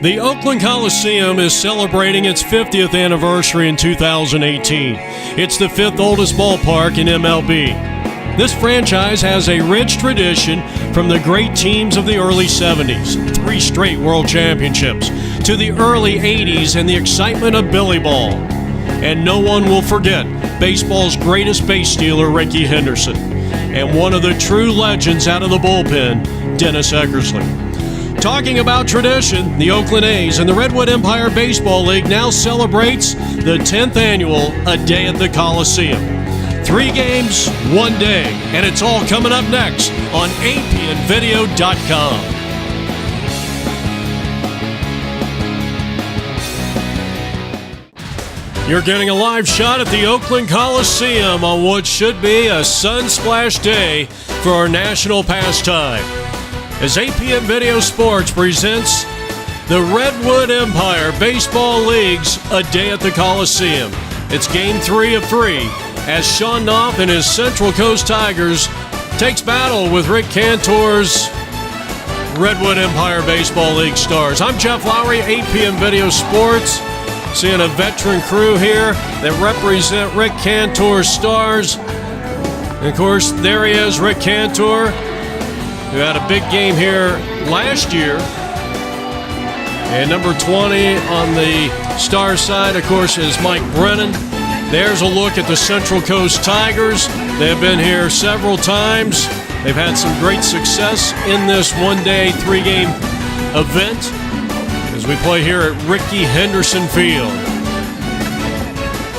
The Oakland Coliseum is celebrating its 50th anniversary in 2018. It's the fifth oldest ballpark in MLB. This franchise has a rich tradition from the great teams of the early 70s, 3 straight world championships, to the early 80s and the excitement of Billy Ball. And no one will forget baseball's greatest base stealer, Rickey Henderson, and one of the true legends out of the bullpen, Dennis Eckersley. Talking about tradition, the Oakland A's and the Redwood Empire Baseball League now celebrates the 10th annual A Day at the Coliseum. 3 games, 1 day, and it's all coming up next on apnvideo.com. You're getting a live shot at the Oakland Coliseum on what should be a sun-splashed day for our national pastime, as APN Video Sports presents the Redwood Empire Baseball League's A Day at the Coliseum. It's Game 3 of 3 as Sean Knopf and his Central Coast Tigers takes battle with Rick Cantor's Redwood Empire Baseball League Stars. I'm Jeff Lowry, APN Video Sports, seeing a veteran crew here that represent Rick Cantor's Stars. And of course, there he is, Rick Cantor, who had a big game here last year. And number 20 on the star side, of course, is Mike Brennan. There's a look at the Central Coast Tigers. They've been here several times. They've had some great success in this one-day, 3-game event as we play here at Rickey Henderson Field.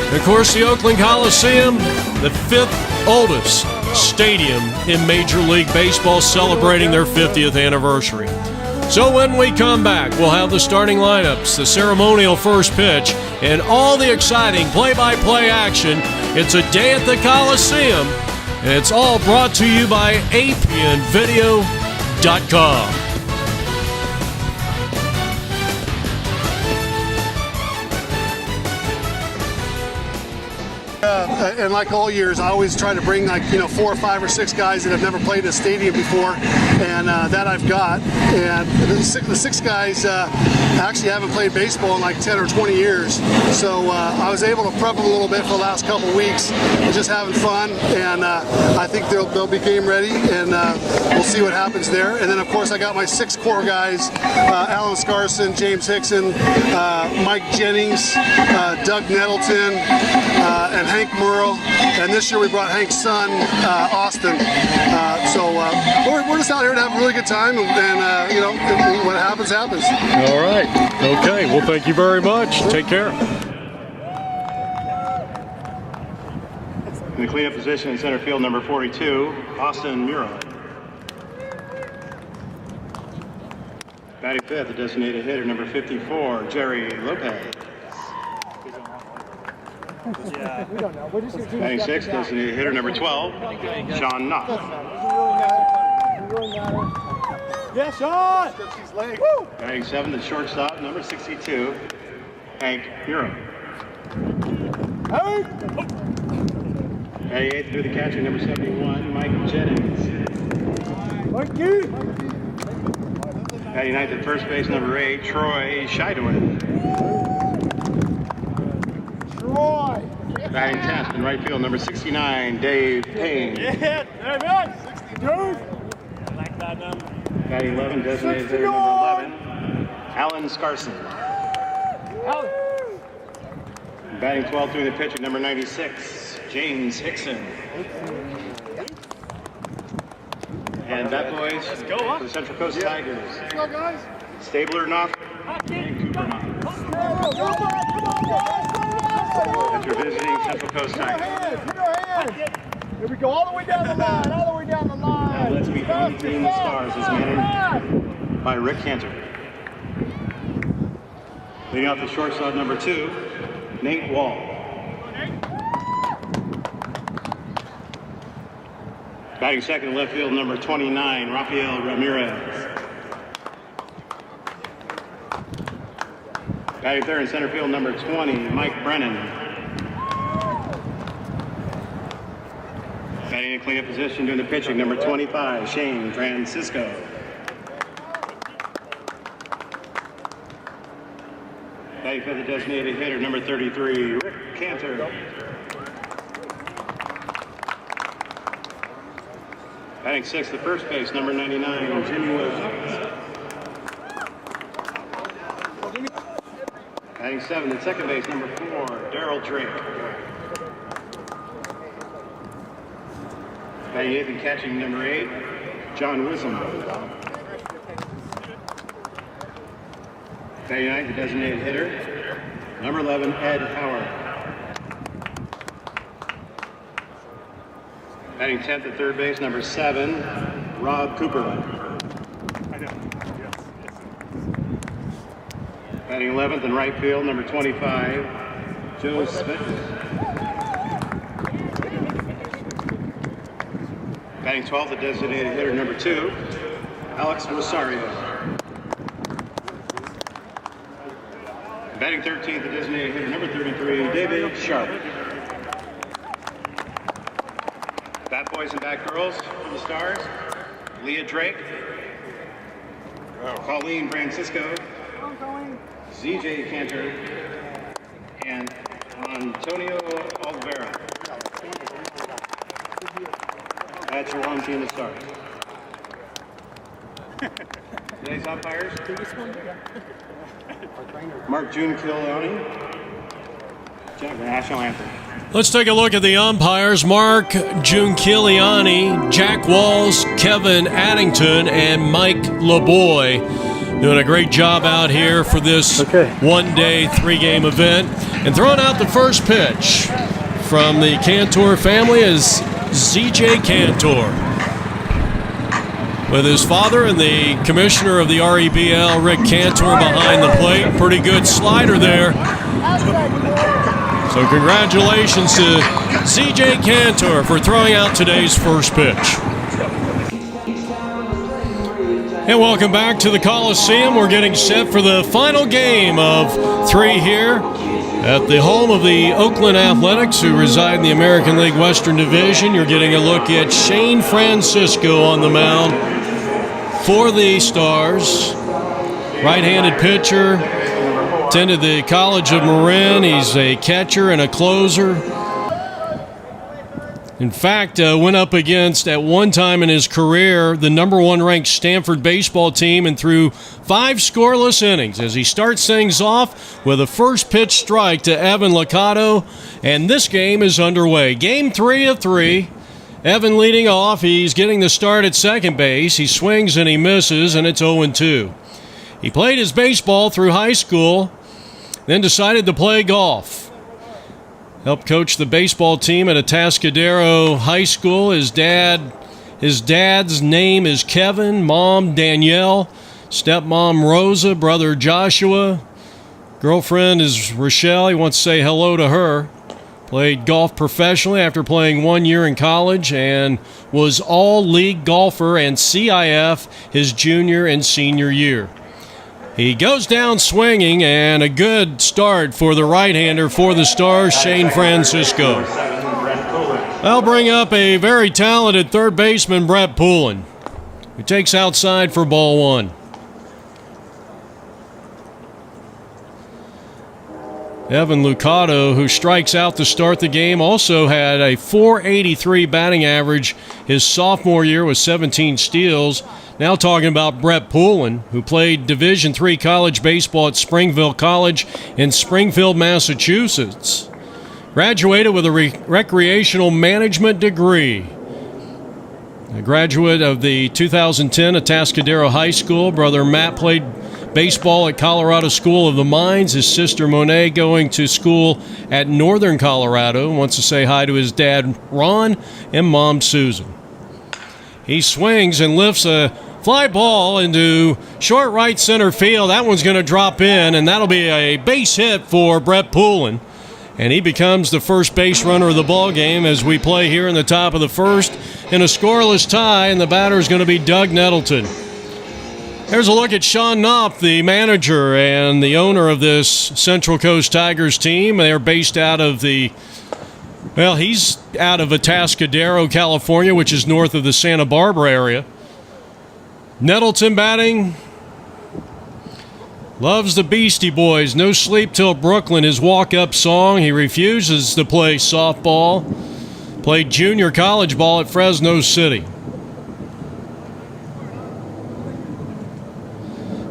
And of course, the Oakland Coliseum, the 5th oldest stadium in Major League Baseball, celebrating their 50th anniversary. So when we come back, we'll have the starting lineups, the ceremonial first pitch, and all the exciting play-by-play action. It's A Day at the Coliseum, and it's all brought to you by apnvideo.com. And like all years, I always try to bring 4 or 5 or 6 guys that have never played in a stadium before, and that I've got. And the 6 guys actually haven't played baseball in like 10 or 20 years. So I was able to prep them a little bit for the last couple of weeks, and just having fun. And I think they'll be game ready, and we'll see what happens there. And then of course I got my 6 core guys: Alan Scarson, James Hickson, Mike Jennings, Doug Nettleton, and Hank Murrow, and this year we brought Hank's son, Austin. So we're just out here to have a really good time, and what happens, happens. All right. Okay. Well, thank you very much. Take care. In the cleanup position in center field, number 42, Austin Murrow. Batting 5th, the designated hitter, number 54, Jerry Lopez. Yeah, we don't know. Batting 6th, designated hitter, number 12, Sean Knopf. Yeah, Sean! Batting 7th, the shortstop, number 62, Hank Murrow. Hey! Batting 8th, through the catcher, number 71, Mike Jennings. Mikey! Batting 9th at first base, number 8, Troy Scheidewin. Troy! Batting 10th in right field, number 69, Dave Payne. Yeah, there it is! 62! I like that number. Batting 11, designated hitter, number 11, Alan Scarson. Alan! Batting 12th, through the pitcher, number 96, James Hickson. And bat boys, Let's go, for the Central Coast Tigers. Let's go, guys! Stabler Knopf and Cooper Knopf. That's your visiting Central Coast Tigers. Here we go, all the way down the line, all the way down the line. Now let's meet the new team, the Stars, as managed by Rick Cantor. Leading off the shortstop, number 2, Nate Wall. Batting second in left field, number 29, Rafael Ramirez. Batting third in center field, number 20, Mike Brennan. Batting in cleanup position, doing the pitching, number 25, Shane Francisco. Batting fifth, the designated hitter, number 33, Rick Cantor. Batting sixth, the first base, number 99, Jimmy Wilson. Batting seventh, at second base, number 4, Darryl Drake. Batting eighth and catching, number 8, John Wissom. Batting ninth, the designated hitter, number 11, Ed Howard. Batting 10th at third base, number 7, Rob Cooper. Batting 11th in right field, number 25, Joe Smith. Batting 12th, the designated hitter, number 2, Alex Rosario. Batting 13th, the designated hitter, number 33, David Sharp. Bat boys and bat girls for the Stars, Leah Drake, Colleen Francisco, ZJ Cantor, and Antonio Oliveira. That's your one team of Stars. Today's umpires, Mark June Kiliani, National Anthem. Let's take a look at the umpires. Mark Giunciliani, Jack Walls, Kevin Addington, and Mike LeBoy doing a great job out here for this one-day, three-game event. And throwing out the first pitch from the Cantor family is ZJ Cantor, with his father and the commissioner of the REBL, Rick Cantor, behind the plate. Pretty good slider there. So congratulations to ZJ Cantor for throwing out today's first pitch. And welcome back to the Coliseum. We're getting set for the final game of 3 here at the home of the Oakland Athletics, who reside in the American League Western Division. You're getting a look at Shane Francisco on the mound for the Stars. Right-handed pitcher. Attended the College of Marin. He's a catcher and a closer. In fact, went up against, at one time in his career, the number 1 ranked Stanford baseball team and threw 5 scoreless innings as he starts things off with a first pitch strike to Evan Liccato. And this game is underway. Game 3 of 3. Evan leading off. He's getting the start at second base. He swings and he misses, and it's 0-2. He played his baseball through high school, then decided to play golf. Helped coach the baseball team at Atascadero High School. His dad's name is Kevin, mom Danielle, stepmom Rosa, brother Joshua, girlfriend is Rochelle. He wants to say hello to her. Played golf professionally after playing 1 year in college and was all-league golfer and CIF his junior and senior year. He goes down swinging, and a good start for the right-hander for the Stars, Shane Francisco. They'll bring up a very talented third baseman, Brett Poulin, who takes outside for ball 1. Evan Liccato, who strikes out to start the game, also had a .483 batting average his sophomore year with 17 steals. Now talking about Brett Poulin, who played Division III college baseball at Springville College in Springfield, Massachusetts. Graduated with a recreational management degree. A graduate of the 2010 Atascadero High School. Brother Matt played baseball at Colorado School of the Mines. His sister Monet going to school at Northern Colorado. Wants to say hi to his dad Ron and mom Susan. He swings and lifts a fly ball into short right center field. That one's going to drop in, and that'll be a base hit for Brett Poulin. And he becomes the first base runner of the ball game as we play here in the top of the first in a scoreless tie, and the batter is going to be Doug Nettleton. Here's a look at Sean Knopf, the manager and the owner of this Central Coast Tigers team. They're based out of he's out of Atascadero, California, which is north of the Santa Barbara area. Nettleton batting Loves the Beastie Boys. No Sleep Till Brooklyn, his walk-up song. He refuses to play softball. Played junior college ball at Fresno City.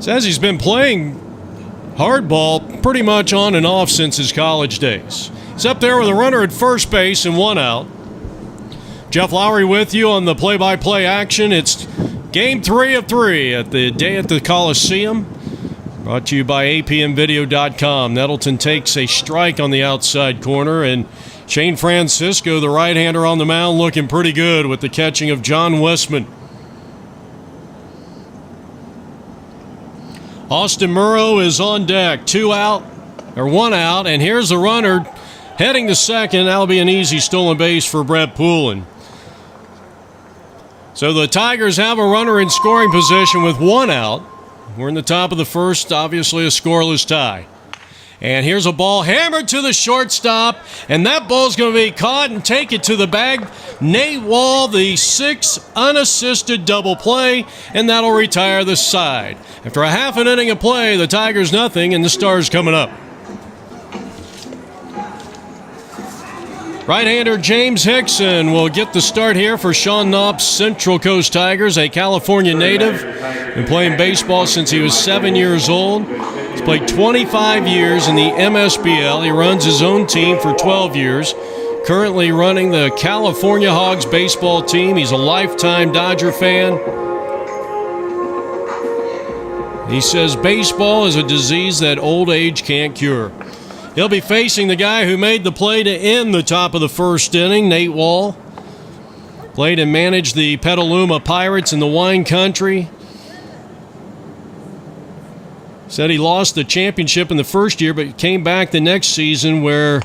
Says he's been playing hardball pretty much on and off since his college days. He's up there with a runner at first base and 1 out. Jeff Lowry with you on the play-by-play action. It's Game 3 of 3 at the day at the Coliseum. Brought to you by apmvideo.com. Nettleton takes a strike on the outside corner, and Shane Francisco, the right-hander on the mound, looking pretty good with the catching of John Westman. Austin Murrow is on deck. 1 out, and here's the runner heading to second. That'll be an easy stolen base for Brett Poulin. So the Tigers have a runner in scoring position with 1 out. We're in the top of the first, obviously a scoreless tie. And here's a ball hammered to the shortstop, and that ball's going to be caught and take it to the bag. Nate Wall, the 6th unassisted double play, and that'll retire the side. After a half an inning of play, the Tigers nothing, and the Stars coming up. Right-hander James Hickson will get the start here for Sean Knopf's Central Coast Tigers, a California native. Been playing baseball since he was 7 years old. He's played 25 years in the MSBL. He runs his own team for 12 years. Currently running the California Hogs baseball team. He's a lifetime Dodger fan. He says baseball is a disease that old age can't cure. He'll be facing the guy who made the play to end the top of the first inning, Nate Wall. Played and managed the Petaluma Pirates in the wine country. Said he lost the championship in the first year, but came back the next season where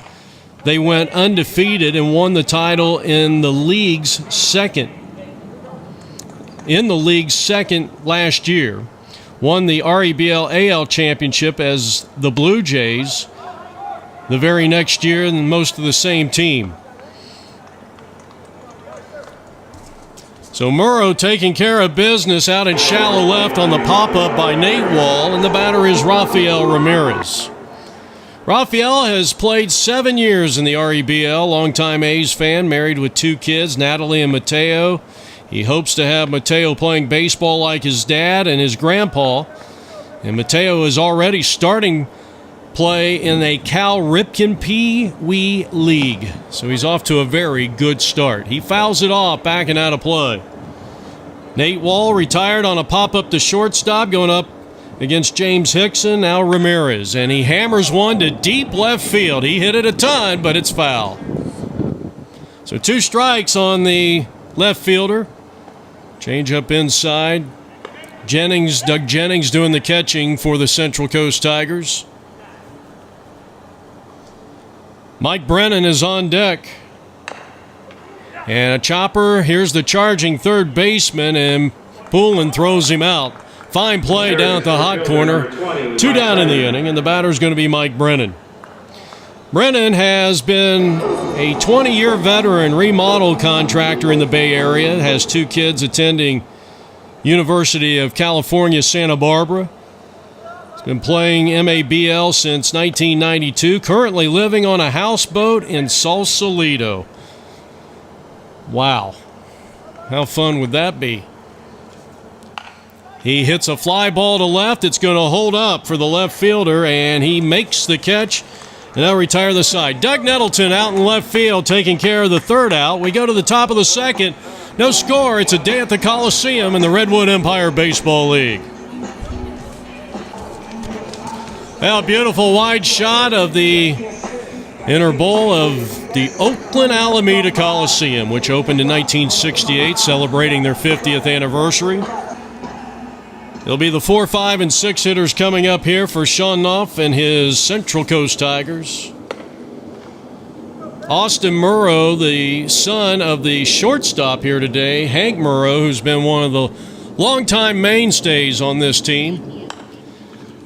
they went undefeated and won the title in the league's second. In the league's second last year. Won the REBL AL championship as the Blue Jays the very next year, and most of the same team. So Murrow taking care of business out in shallow left on the pop-up by Nate Wall, and the batter is Rafael Ramirez. Rafael has played 7 years in the REBL, longtime A's fan, married with 2 kids, Natalie and Mateo. He hopes to have Mateo playing baseball like his dad and his grandpa, and Mateo is already starting play in a Cal Ripken Pee Wee League. So he's off to a very good start. He fouls it off, backing out of play. Nate Wall retired on a pop-up to shortstop, going up against James Hickson, now Ramirez. And he hammers one to deep left field. He hit it a ton, but it's foul. So 2 strikes on the left fielder. Change up inside. Doug Jennings doing the catching for the Central Coast Tigers. Mike Brennan is on deck. And a chopper. Here's the charging third baseman, and Poulin throws him out. Fine play down at the hot corner. 2 down in the inning, and the batter's going to be Mike Brennan. Brennan has been a 20-year veteran remodel contractor in the Bay Area, has 2 kids attending University of California, Santa Barbara. Been playing MABL since 1992. Currently living on a houseboat in Sausalito. Wow. How fun would that be? He hits a fly ball to left. It's going to hold up for the left fielder, and he makes the catch. And they'll retire the side. Doug Nettleton out in left field taking care of the 3rd out. We go to the top of the 2nd. No score. It's a day at the Coliseum in the Redwood Empire Baseball League. Well, beautiful wide shot of the inner bowl of the Oakland Alameda Coliseum, which opened in 1968, celebrating their 50th anniversary. It'll be the 4, 5, and 6 hitters coming up here for Sean Knopf and his Central Coast Tigers. Austin Murrow, the son of the shortstop here today, Hank Murrow, who's been one of the longtime mainstays on this team.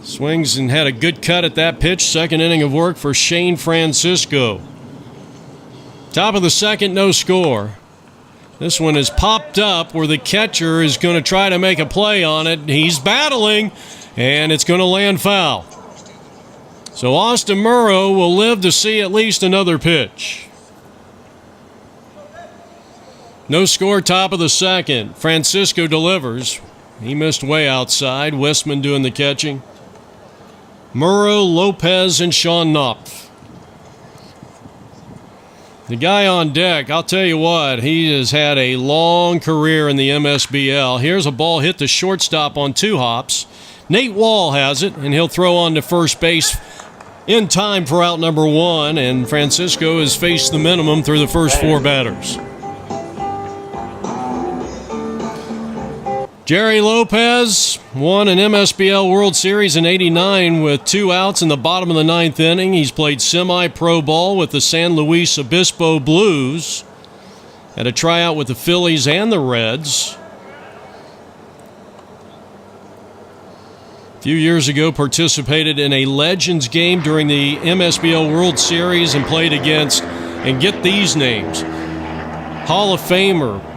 Swings and had a good cut at that pitch. 2nd inning of work for Shane Francisco. Top of the 2nd, no score. This one is popped up where the catcher is going to try to make a play on it. He's battling, and it's going to land foul. So Austin Murrow will live to see at least another pitch. No score, top of the second. Francisco delivers. He missed way outside. Westman doing the catching. Murrow, Lopez, and Sean Knopf. The guy on deck, I'll tell you what, he has had a long career in the MSBL. Here's a ball hit to shortstop on 2 hops. Nate Wall has it, and he'll throw on to first base in time for out number 1, and Francisco has faced the minimum through the first 4 batters. Jerry Lopez won an MSBL World Series in '89 with 2 outs in the bottom of the 9th inning. He's played semi-pro ball with the San Luis Obispo Blues. Had a tryout with the Phillies and the Reds. A few years ago, participated in a Legends game during the MSBL World Series and played against, and get these names, Hall of Famer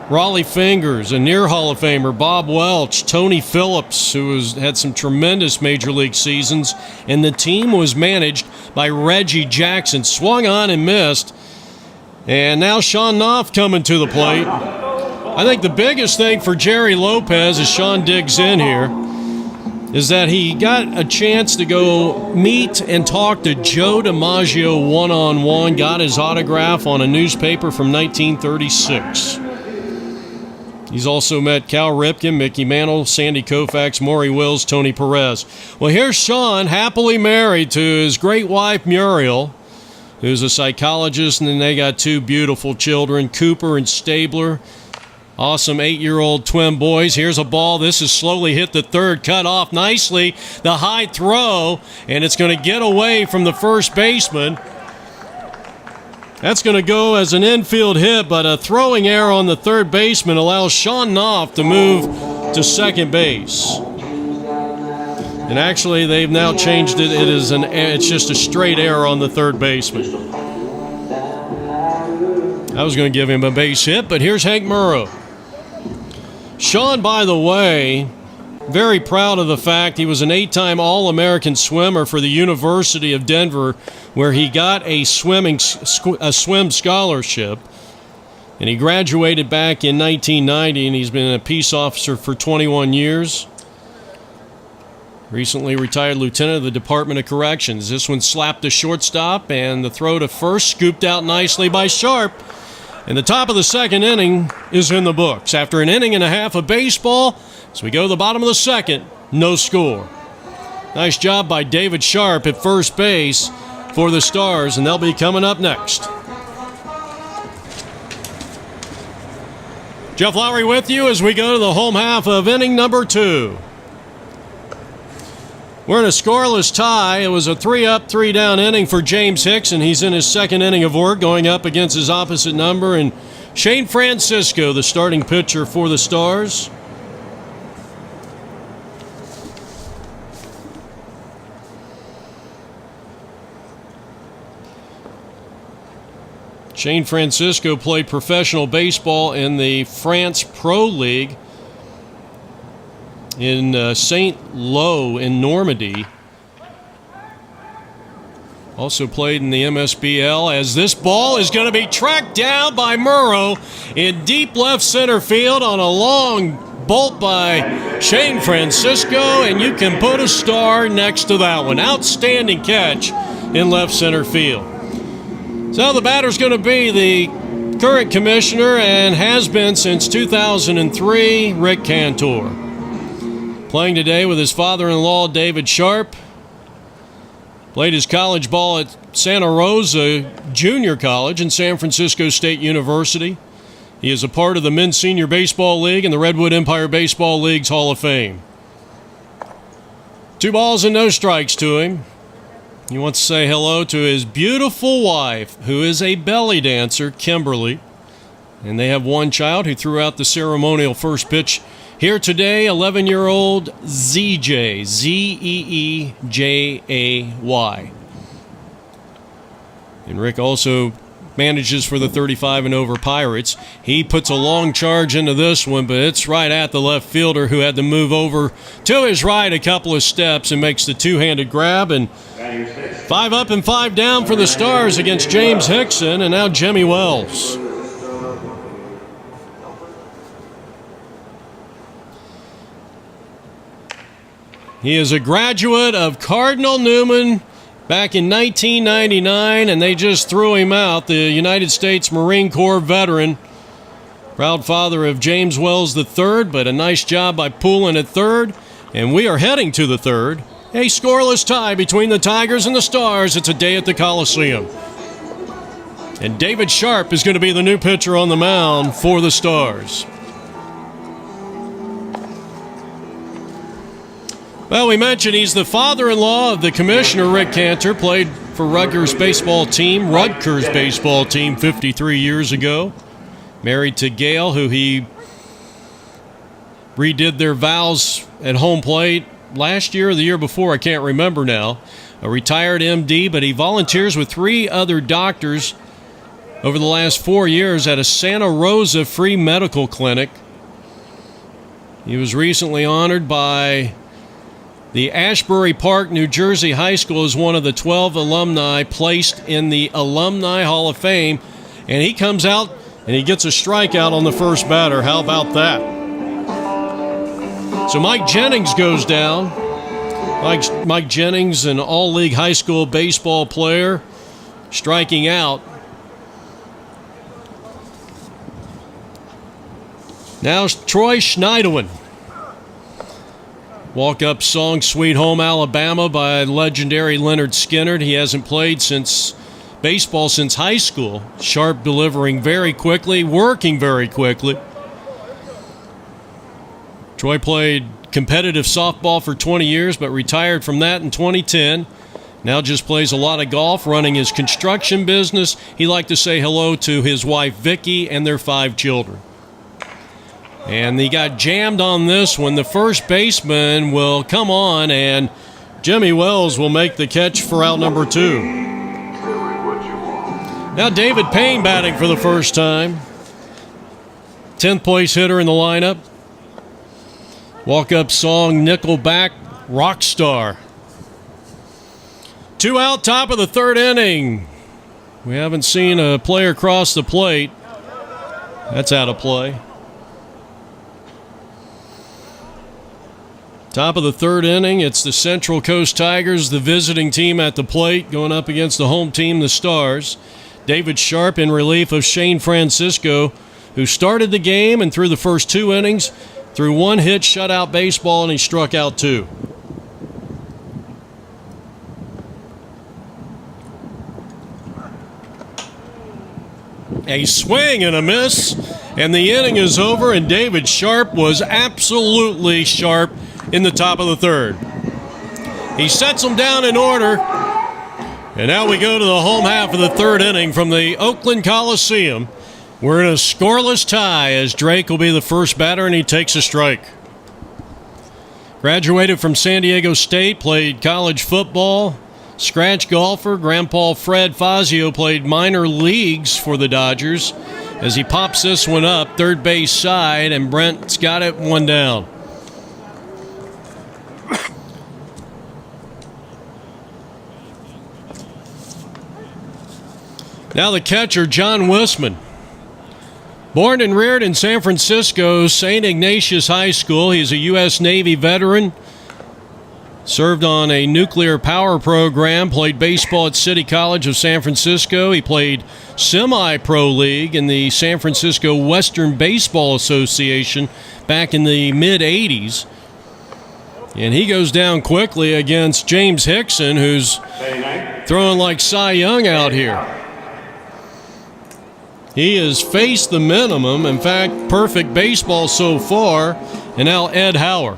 Raleigh Fingers, a near Hall of Famer Bob Welch, Tony Phillips, who had some tremendous Major League seasons, and the team was managed by Reggie Jackson. Swung on and missed, and now Sean Knopf coming to the plate. I think the biggest thing for Jerry Lopez, as Sean digs in here, is that he got a chance to go meet and talk to Joe DiMaggio one-on-one, got his autograph on a newspaper from 1936. He's also met Cal Ripken, Mickey Mantle, Sandy Koufax, Maury Wills, Tony Perez. Well, here's Sean, happily married to his great wife, Muriel, who's a psychologist, and then they got 2 beautiful children, Cooper and Stabler. Awesome 8-year-old twin boys. Here's a ball. This is slowly hit the third, cut off nicely. The high throw, and it's going to get away from the first baseman. That's going to go as an infield hit, but a throwing error on the third baseman allows Sean Knopf to move to second base. And actually, they've now changed it. It's just a straight error on the third baseman. I was going to give him a base hit, but here's Hank Murrow. Sean, by the way, very proud of the fact he was an 8-time All-American swimmer for the University of Denver, where he got a swim scholarship. And he graduated back in 1990, and he's been a peace officer for 21 years. Recently retired lieutenant of the Department of Corrections. This one slapped the shortstop, and the throw to first scooped out nicely by Sharp. And the top of the second inning is in the books. After an inning and a half of baseball, as we go to the bottom of the second, no score. Nice job by David Sharp at first base for the Stars, and they'll be coming up next. Jeff Lowry with you as we go to the home half of inning number 2. We're in a scoreless tie. It was a 3-up, 3-down inning for James Hicks, and he's in his second inning of work going up against his opposite number. And Shane Francisco, the starting pitcher for the Stars. Shane Francisco played professional baseball in the France Pro League in St. Lo in Normandy. Also played in the MSBL, as this ball is going to be tracked down by Murrow in deep left center field on a long bolt by Shane Francisco, and you can put a star next to that one. Outstanding catch in left center field. So the batter's going to be the current commissioner and has been since 2003, Rick Cantor. Playing today with his father-in-law, David Sharp. Played his college ball at Santa Rosa Junior College and San Francisco State University. He is a part of the Men's Senior Baseball League and the Redwood Empire Baseball League's Hall of Fame. 2 balls and no strikes to him. He wants to say hello to his beautiful wife, who is a belly dancer, Kimberly. And they have 1 child who threw out the ceremonial first pitch here today, 11-year-old ZJ, Z-E-E-J-A-Y. And Rick also manages for the 35 and over Pirates. He puts a long charge into this one, but it's right at the left fielder, who had to move over to his right a couple of steps and makes the two-handed grab. And 5 up and 5 down for the Stars against James Hickson, and now Jimmy Wells. He is a graduate of Cardinal Newman back in 1999, and they just threw him out. The United States Marine Corps veteran, proud father of James Wells III, but a nice job by Poulin at third. And we are heading to the third. A scoreless tie between the Tigers and the Stars. It's a day at the Coliseum. And David Sharp is going to be the new pitcher on the mound for the Stars. Well, we mentioned he's the father-in-law of the commissioner, Rick Cantor, played for Rutgers baseball team 53 years ago. Married to Gail, who he redid their vows at home plate last year or the year before, I can't remember now. A retired MD, but he volunteers with 3 other doctors over the last 4 years at a Santa Rosa free medical clinic. He was recently honored by the Ashbury Park, New Jersey High School as one of the 12 alumni placed in the Alumni Hall of Fame. And he comes out and he gets a strikeout on the first batter. How about that? So Mike Jennings goes down. Mike Jennings, an all-league high school baseball player, striking out. Now Troy Schneiderwin. Walk-up song, Sweet Home Alabama, by legendary Leonard Skinner. He hasn't played baseball since high school. Sharp delivering very quickly, working very quickly. Troy played competitive softball for 20 years, but retired from that in 2010. Now just plays a lot of golf, running his construction business. He'd like to say hello to his wife, Vicky, and their 5 children. And he got jammed on this one. The first baseman will come on, and Jimmy Wells will make the catch for out number 2. Now David Payne batting for the first time. 10th place hitter in the lineup. Walk-up song, Nickelback, Rockstar. 2 out, top of the 3rd inning. We haven't seen a player cross the plate. That's out of play. Top of the 3rd inning, it's the Central Coast Tigers, the visiting team at the plate, going up against the home team, the Stars. David Sharp in relief of Shane Francisco, who started the game and threw the first 2 innings, threw 1 hit, shutout baseball, and he struck out 2. A swing and a miss, and the inning is over, and David Sharp was absolutely sharp in the top of the 3rd. He sets them down in order, and now we go to the home half of the 3rd inning from the Oakland Coliseum. We're in a scoreless tie as Drake will be the first batter, and he takes a strike. Graduated from San Diego State, played college football, scratch golfer. Grandpa Fred Fazio played minor leagues for the Dodgers as he pops this one up, third base side, and Brent's got it, 1 down. Now the catcher, John Wisman. Born and reared in San Francisco, St. Ignatius High School. He's a U.S. Navy veteran. Served on a nuclear power program. Played baseball at City College of San Francisco. He played semi-pro league in the San Francisco Western Baseball Association back in the mid-'80s. And he goes down quickly against James Hickson, who's throwing like Cy Young out here. He has faced the minimum. In fact, perfect baseball so far. And now Ed Hauer.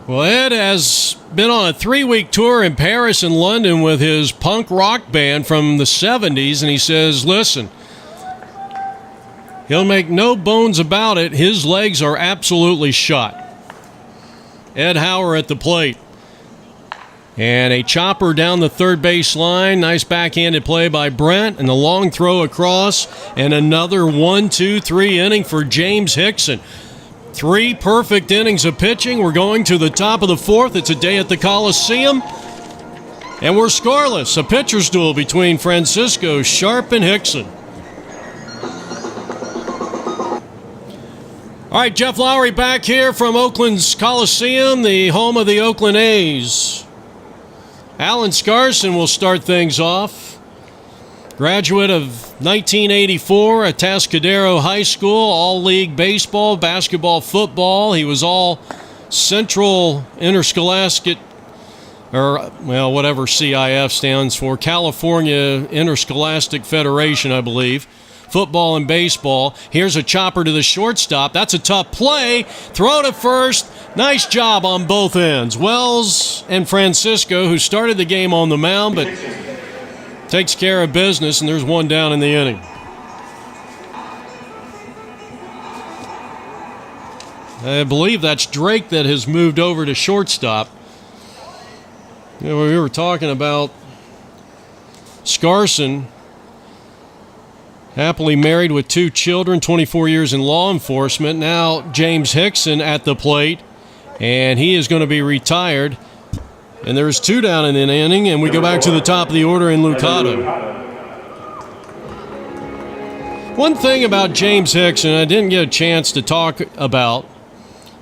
Well, Ed has been on a 3-week tour in Paris and London with his punk rock band from the 70s, and he says, listen, he'll make no bones about it, his legs are absolutely shot. Ed Hauer at the plate. And a chopper down the third base line. Nice backhanded play by Brent. And the long throw across. And another 1-2-3 inning for James Hickson. 3 perfect innings of pitching. We're going to the top of the 4th. It's a day at the Coliseum. And we're scoreless. A pitcher's duel between Francisco, Sharp, and Hickson. All right, Jeff Lowry back here from Oakland's Coliseum, the home of the Oakland A's. Alan Scarson will start things off. Graduate of 1984 at Atascadero High School, all-league baseball, basketball, football. He was all Central Interscholastic, or, well, whatever CIF stands for, California Interscholastic Federation, I believe. Football and baseball. Here's a chopper to the shortstop. That's a tough play. Throw to first. Nice job on both ends. Wells and Francisco, who started the game on the mound, but takes care of business, and there's one down in the inning. I believe that's Drake that has moved over to shortstop. You know, we were talking about Scarson, happily married with 2 children, 24 years in law enforcement. Now James Hickson at the plate, and he is going to be retired. And there's 2 down in an inning, and we go back to the top of the order in Lucado. One thing about James Hickson I didn't get a chance to talk about,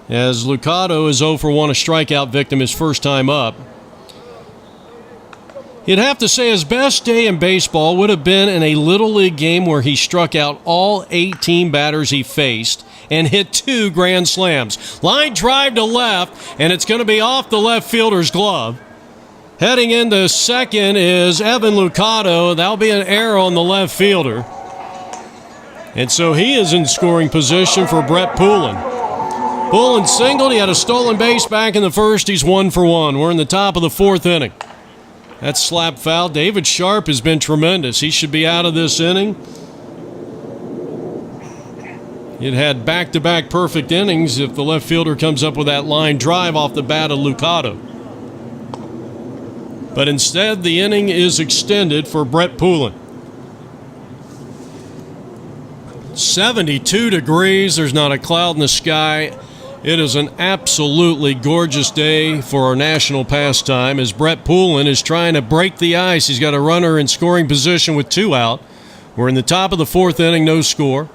as Lucado is 0 for 1, a strikeout victim his first time up. You'd have to say his best day in baseball would have been in a Little League game where he struck out all 18 batters he faced and hit 2 grand slams. Line drive to left, and it's going to be off the left fielder's glove. Heading into second is Evan Lucado. That'll be an error on the left fielder. And so he is in scoring position for Brett Poulin. Poulin singled. He had a stolen base back in the first. He's 1 for 1. We're in the top of the 4th inning. That's slap foul. David Sharp has been tremendous. He should be out of this inning. It had back-to-back perfect innings if the left fielder comes up with that line drive off the bat of Lucado. But instead, the inning is extended for Brett Poulin. 72 degrees. There's not a cloud in the sky. It is an absolutely gorgeous day for our national pastime as Brett Poulin is trying to break the ice. He's got a runner in scoring position with 2 out. We're in the top of the 4th inning, no score.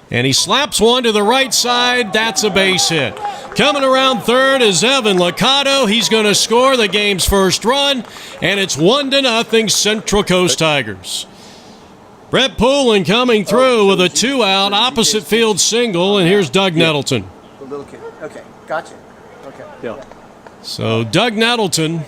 And he slaps one to the right side. That's a base hit. Coming around third is Evan Lucado. He's going to score the game's first run, and it's 1-0 Central Coast Tigers. Brett Poulin coming through with a 2-out opposite field single, and here's Doug Nettleton. The little kid. Okay, gotcha. Okay. Yeah. So Doug Nettleton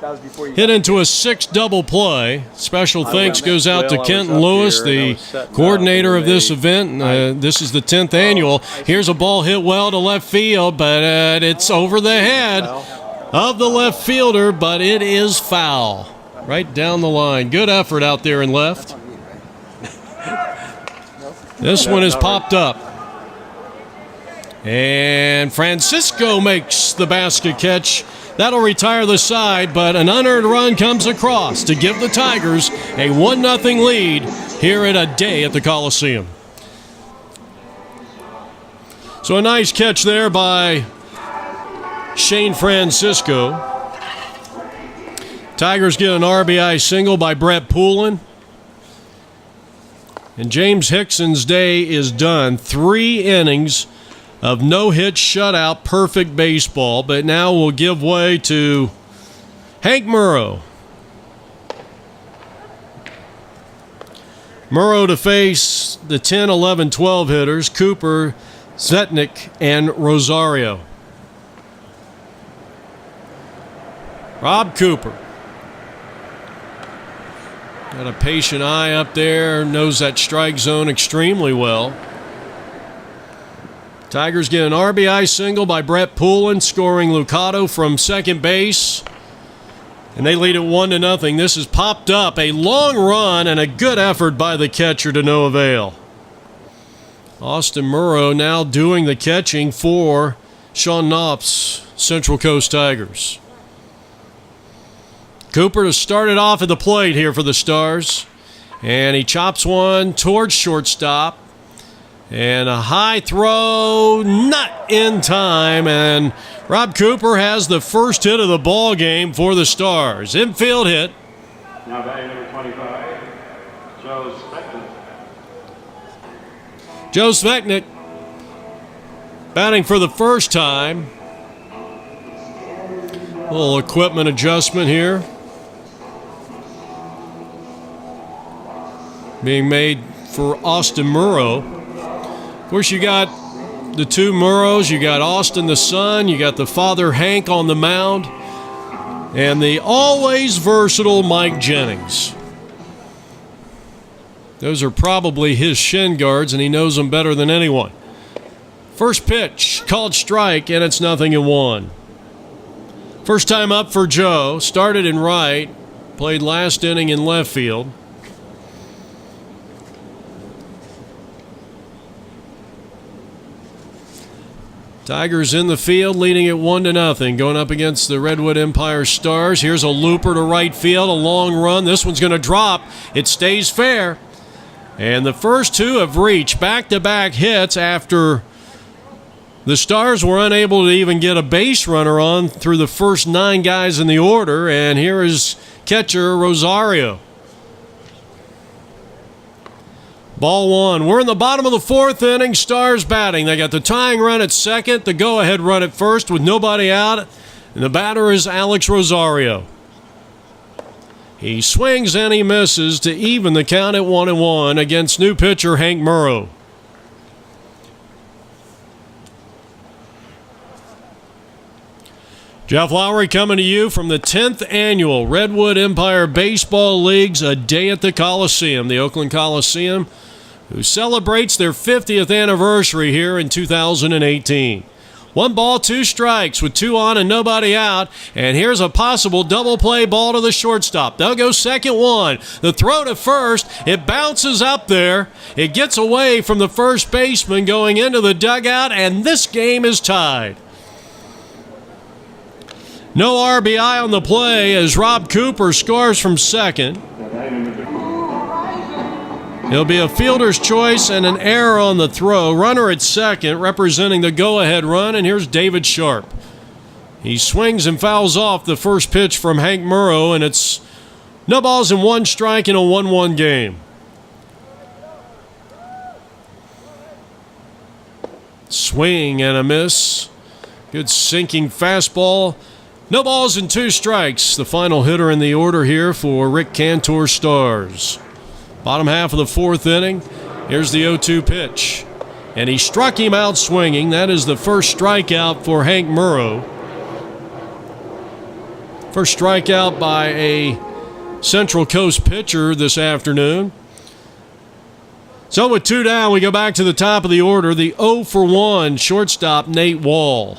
That was before you hit into a 6 double play. Special thanks goes out to Kenton Lewis, the coordinator of this event. This is the 10th annual. Here's a ball hit well to left field, but it's over the head of the left fielder, but it is foul. Right down the line. Good effort out there in left. This one is popped up. And Francisco makes the basket catch. That'll retire the side, but an unearned run comes across to give the Tigers a 1-0 lead here at a day at the Coliseum. So a nice catch there by Shane Francisco. Tigers get an RBI single by Brett Poulin. And James Hickson's day is done. 3 innings of no-hit, shutout, perfect baseball. But now we'll give way to Hank Murrow. Murrow to face the 10, 11, 12 hitters, Cooper, Zetnik, and Rosario. Rob Cooper. Got a patient eye up there, knows that strike zone extremely well. Tigers get an RBI single by Brett Poulin, scoring Lucado from second base. And they lead it 1-0. This is popped up. A long run and a good effort by the catcher to no avail. Austin Murrow now doing the catching for Sean Knopf's Central Coast Tigers. Cooper to start it off at the plate here for the Stars. And he chops one towards shortstop. And a high throw, not in time. And Rob Cooper has the first hit of the ball game for the Stars. Infield hit. Now batting number 25, Joe Spector. Joe Svechnik batting for the first time. A little equipment adjustment here being made for Austin Murrow. Of course, you got the two Murrows. You got Austin the son. You got the father Hank on the mound. And the always versatile Mike Jennings. Those are probably his shin guards, and he knows them better than anyone. First pitch, called strike, and it's 0-1. First time up for Joe. Started in right. Played last inning in left field. Tigers in the field, leading it 1-0, going up against the Redwood Empire Stars. Here's a looper to right field, a long run. This one's going to drop. It stays fair. And the first two have reached back-to-back hits after the Stars were unable to even get a base runner on through the first 9 guys in the order. And here is catcher Rosario. Ball one. We're in the bottom of the 4th inning. Stars batting. They got the tying run at second, the go-ahead run at first with nobody out. And the batter is Alex Rosario. He swings and he misses to even the count at 1-1 against new pitcher Hank Murrow. Jeff Lowry coming to you from the 10th annual Redwood Empire Baseball League's A Day at the Coliseum, the Oakland Coliseum, who celebrates their 50th anniversary here in 2018. 1 ball, 2 strikes with 2 on and nobody out. And here's a possible double play ball to the shortstop. They'll go second one. The throw to first. It bounces up there. It gets away from the first baseman going into the dugout, and this game is tied. No RBI on the play as Rob Cooper scores from second. It'll be a fielder's choice and an error on the throw. Runner at second representing the go-ahead run, and here's David Sharp. He swings and fouls off the first pitch from Hank Murrow, and it's no balls and 1 strike in a 1-1 game. Swing and a miss. Good sinking fastball. No balls and 2 strikes. The final hitter in the order here for Rick Cantor's Stars. Bottom half of the 4th inning. Here's the 0-2 pitch. And he struck him out swinging. That is the first strikeout for Hank Murrow. First strikeout by a Central Coast pitcher this afternoon. So with 2 down, we go back to the top of the order. The 0-for-1 shortstop Nate Wall.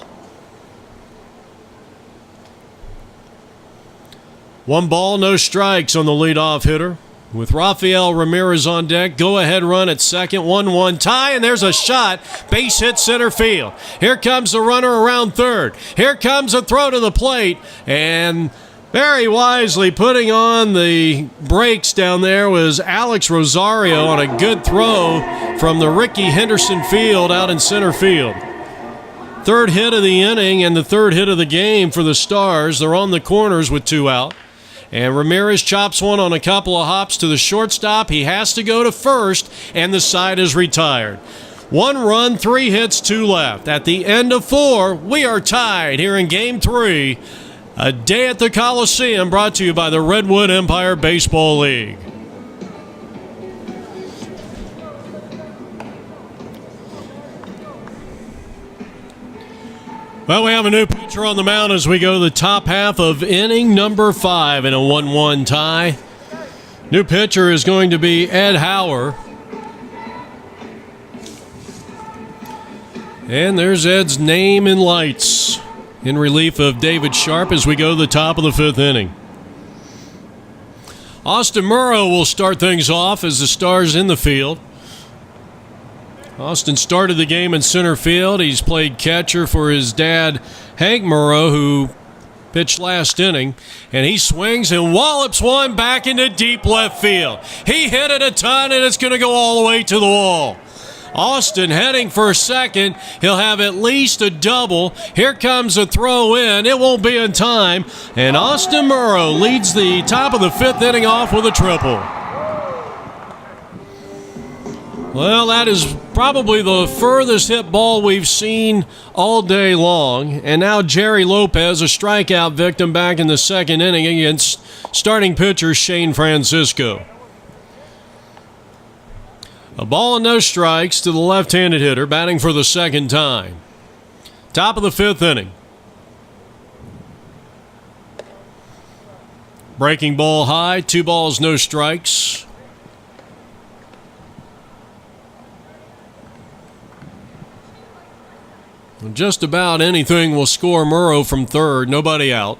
1 ball, no strikes on the leadoff hitter. With Rafael Ramirez on deck, go-ahead run at second, 1-1 tie, and there's a shot. Base hit center field. Here comes the runner around third. Here comes a throw to the plate, and very wisely putting on the brakes down there was Alex Rosario on a good throw from the Ricky Henderson field out in center field. 3rd hit of the inning and the 3rd hit of the game for the Stars. They're on the corners with 2 out. And Ramirez chops one on a couple of hops to the shortstop. He has to go to first, and the side is retired. 1 run, 3 hits, 2 left. At the end of 4, we are tied here in Game 3. A Day at the Coliseum brought to you by the Redwood Empire Baseball League. Well, we have a new pitcher on the mound as we go to the top half of inning number 5 in a 1-1 tie. New pitcher is going to be Ed Hauer. And there's Ed's name in lights in relief of David Sharp as we go to the top of the 5th inning. Austin Murrow will start things off as the Stars in the field. Austin started the game in center field. He's played catcher for his dad, Hank Murrow, who pitched last inning, and he swings and wallops one back into deep left field. He hit it a ton, and it's going to go all the way to the wall. Austin heading for second. He'll have at least a double. Here comes a throw in. It won't be in time, and Austin Murrow leads the top of the fifth inning off with a triple. Well, that is probably the furthest hit ball we've seen all day long. And now Jerry Lopez, a strikeout victim back in the second inning against starting pitcher Shane Francisco. A ball and no strikes to the left-handed hitter, batting for the second time. Top of the fifth inning. Breaking ball high, 2 balls, no strikes. Just about anything will score Murrow from third. Nobody out.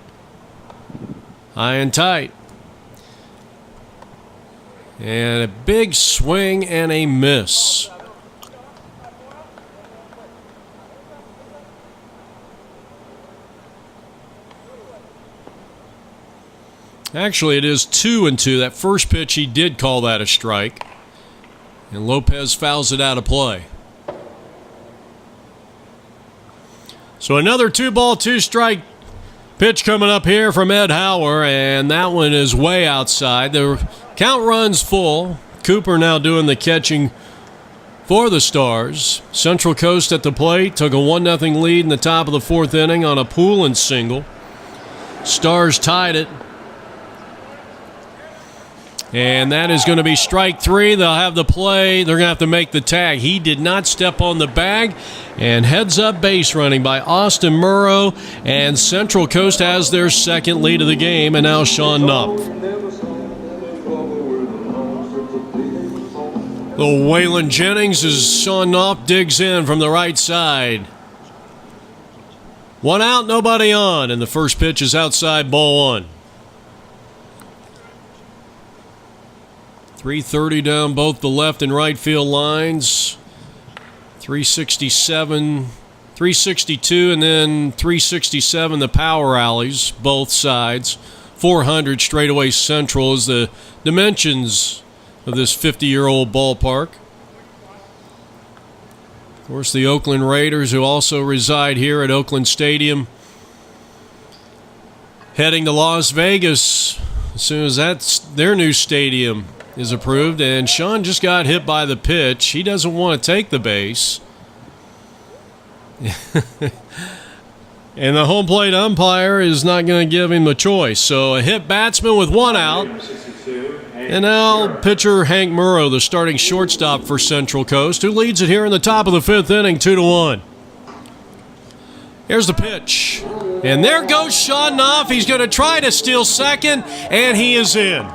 High and tight. And a big swing and a miss. Actually, it is 2-2. That first pitch, he did call that a strike. And Lopez fouls it out of play. So another 2-ball, 2-strike pitch coming up here from Ed Hauer, and that one is way outside. The count runs full. Cooper now doing the catching for the Stars. Central Coast at the plate took a 1-0 lead in the top of the fourth inning on a Poulin single. Stars tied it. And that is going to be strike 3. They'll have the play. They're going to have to make the tag. He did not step on the bag. And heads up base running by Austin Murrow. And Central Coast has their second lead of the game. And now Sean Knopf. Little Waylon Jennings as Sean Knopf digs in from the right side. 1 out, nobody on. And the first pitch is outside, ball 1. 330 down both the left and right field lines. 367, 362, and then 367 the power alleys, both sides. 400 straightaway central is the dimensions of this 50-year-old ballpark. Of course, the Oakland Raiders, who also reside here at Oakland Stadium, heading to Las Vegas as soon as that's their new stadium is approved, and Sean just got hit by the pitch. He doesn't want to take the base. And the home plate umpire is not going to give him a choice. So a hit batsman with 1 out. And now pitcher Hank Murrow, the starting shortstop for Central Coast, who leads it here in the top of the fifth inning, 2-1. Here's the pitch. And there goes Sean Knopf. He's going to try to steal second, and he is in.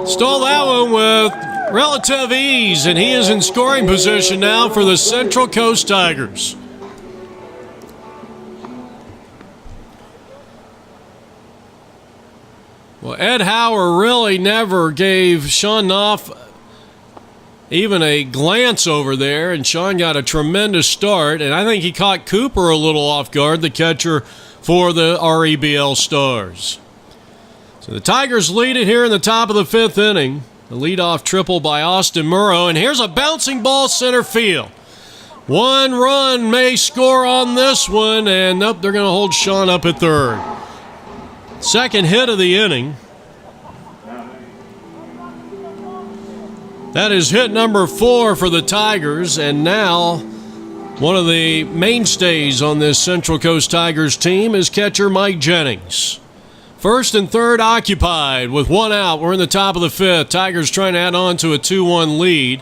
Stole that one with relative ease, and he is in scoring position now for the Central Coast Tigers. Well, Ed Hauer really never gave Sean Knopf even a glance over there, and Sean got a tremendous start, and I think he caught Cooper a little off guard, the catcher for the REBL Stars. So the Tigers lead it here in the top of the fifth inning. The leadoff triple by Austin Murrow, and here's a bouncing ball center field. 1 run may score on this one, and nope, they're going to hold Sean up at third. Second hit of the inning. That is hit number 4 for the Tigers, and now one of the mainstays on this Central Coast Tigers team is catcher Mike Jennings. First and third occupied with 1 out. We're in the top of the fifth. Tigers trying to add on to a 2-1 lead.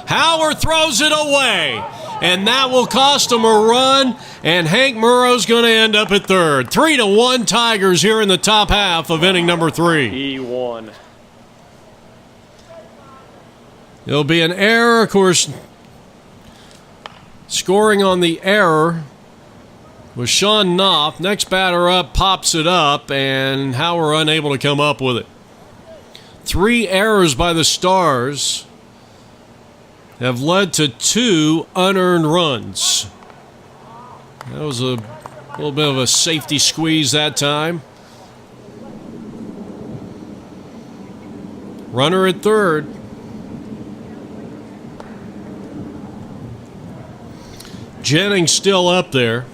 Hauer throws it away, and that will cost him a run, and Hank Murrow's going to end up at third. 3-1 Tigers here in the top half of inning number 3. E1. It'll be an error, of course. Scoring on the error was Sean Knopf. Next batter up pops it up, and Hauer unable to come up with it. 3 errors by the Stars have led to 2 unearned runs. That was a little bit of a safety squeeze that time. Runner at third. Jennings still up there.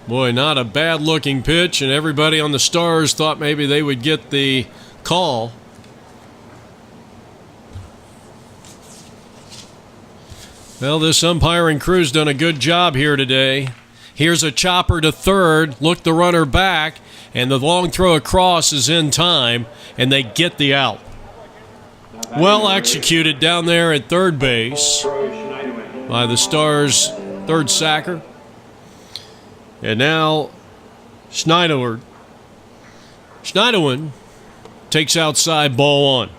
Boy, not a bad-looking pitch, and everybody on the Stars thought maybe they would get the call. Well, this umpiring crew's done a good job here today. Here's a chopper to third, look the runner back, and the long throw across is in time, and they get the out. Well executed down there at third base by the Stars' third sacker. And now Schneiderwin takes outside, ball one.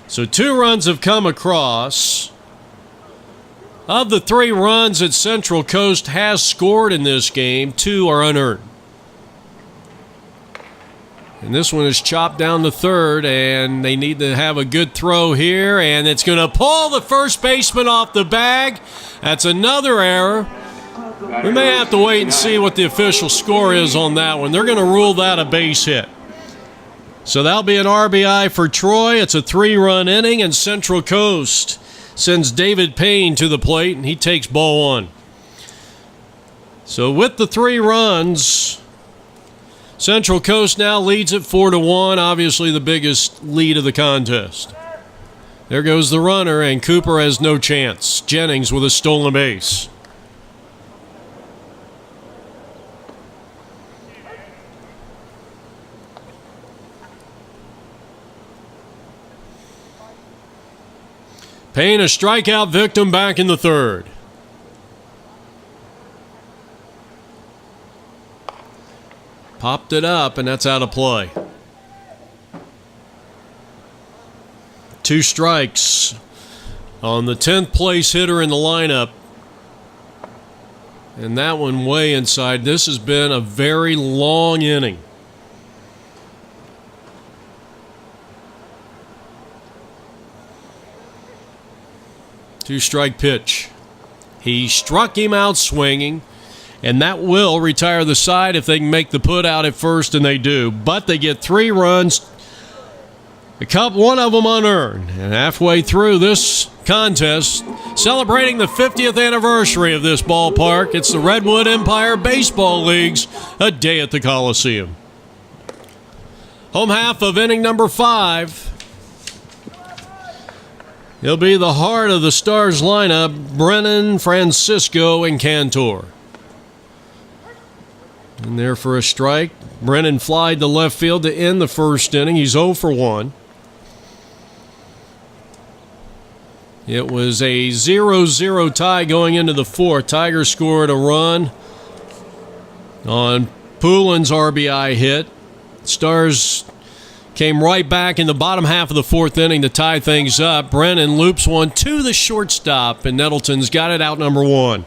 So 2 runs have come across. Of the 3 runs that Central Coast has scored in this game, 2 are unearned. And this one is chopped down to third, and they need to have a good throw here, and it's going to pull the first baseman off the bag. That's another error. We may have to wait and see what the official score is on that one. They're going to rule that a base hit. So that'll be an RBI for Troy. It's a 3-run inning, and Central Coast sends David Payne to the plate, and he takes ball one. So with the 3 runs, Central Coast now leads it 4-1, obviously the biggest lead of the contest. There goes the runner, and Cooper has no chance. Jennings with a stolen base. Payne, a strikeout victim, back in the third. Popped it up, and that's out of play. 2 strikes on the 10th place hitter in the lineup. And that one way inside. This has been a very long inning. Two-strike pitch. He struck him out swinging, and that will retire the side if they can make the put out at first, and they do. But they get 3 runs, one of them unearned. And halfway through this contest, celebrating the 50th anniversary of this ballpark, it's the Redwood Empire Baseball League's A Day at the Coliseum. Home half of inning number 5. He'll be the heart of the Stars lineup, Brennan, Francisco, and Cantor. And there for a strike. Brennan flied to left field to end the first inning. He's 0 for 1. It was a 0-0 tie going into the 4th. Tigers scored a run on Poulin's RBI hit. Stars came right back in the bottom half of the 4th inning to tie things up. Brennan loops one to the shortstop, and Nettleton's got it out number 1.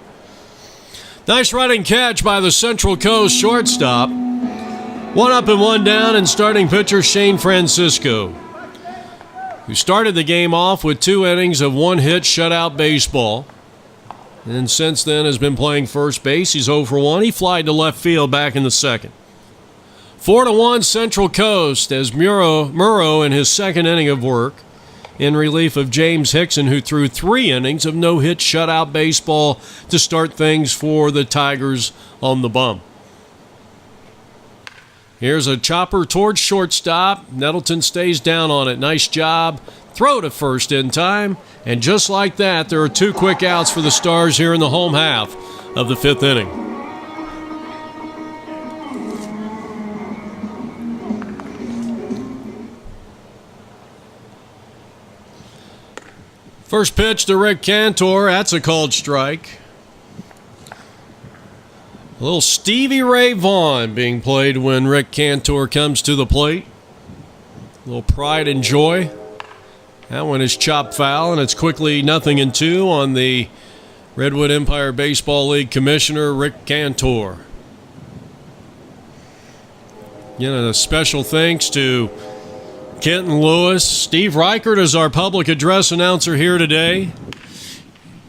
Nice running catch by the Central Coast shortstop. 1 up and 1 down, and starting pitcher Shane Francisco, who started the game off with 2 innings of 1-hit shutout baseball. And since then has been playing first base. He's 0 for 1. He flied to left field back in the 2nd. 4-1 Central Coast as Murrow in his 2nd inning of work in relief of James Hickson, who threw 3 innings of no-hit shutout baseball to start things for the Tigers on the bump. Here's a chopper towards shortstop. Nettleton stays down on it. Nice job. Throw to first in time. And just like that, there are 2 quick outs for the Stars here in the home half of the 5th inning. First pitch to Rick Cantor. That's a called strike. A little Stevie Ray Vaughan being played when Rick Cantor comes to the plate. A little pride and joy. That one is chopped foul, and it's quickly 0-2 on the Redwood Empire Baseball League Commissioner Rick Cantor. A special thanks to Kenton Lewis. Steve Reichert is our public address announcer here today.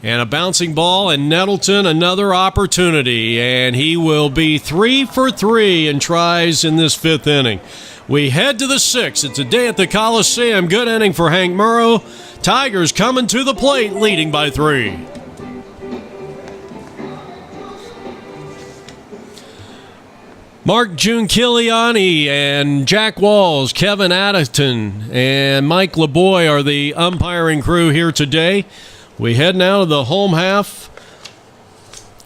And a bouncing ball, and Nettleton another opportunity, and he will be 3 for 3 in tries in this 5th inning. We head to the 6th. It's a day at the Coliseum. Good inning for Hank Murrow. Tigers coming to the plate, leading by 3. Mark Giunciliani and Jack Walls, Kevin Addington, and Mike LeBoy are the umpiring crew here today. We head now to the home half.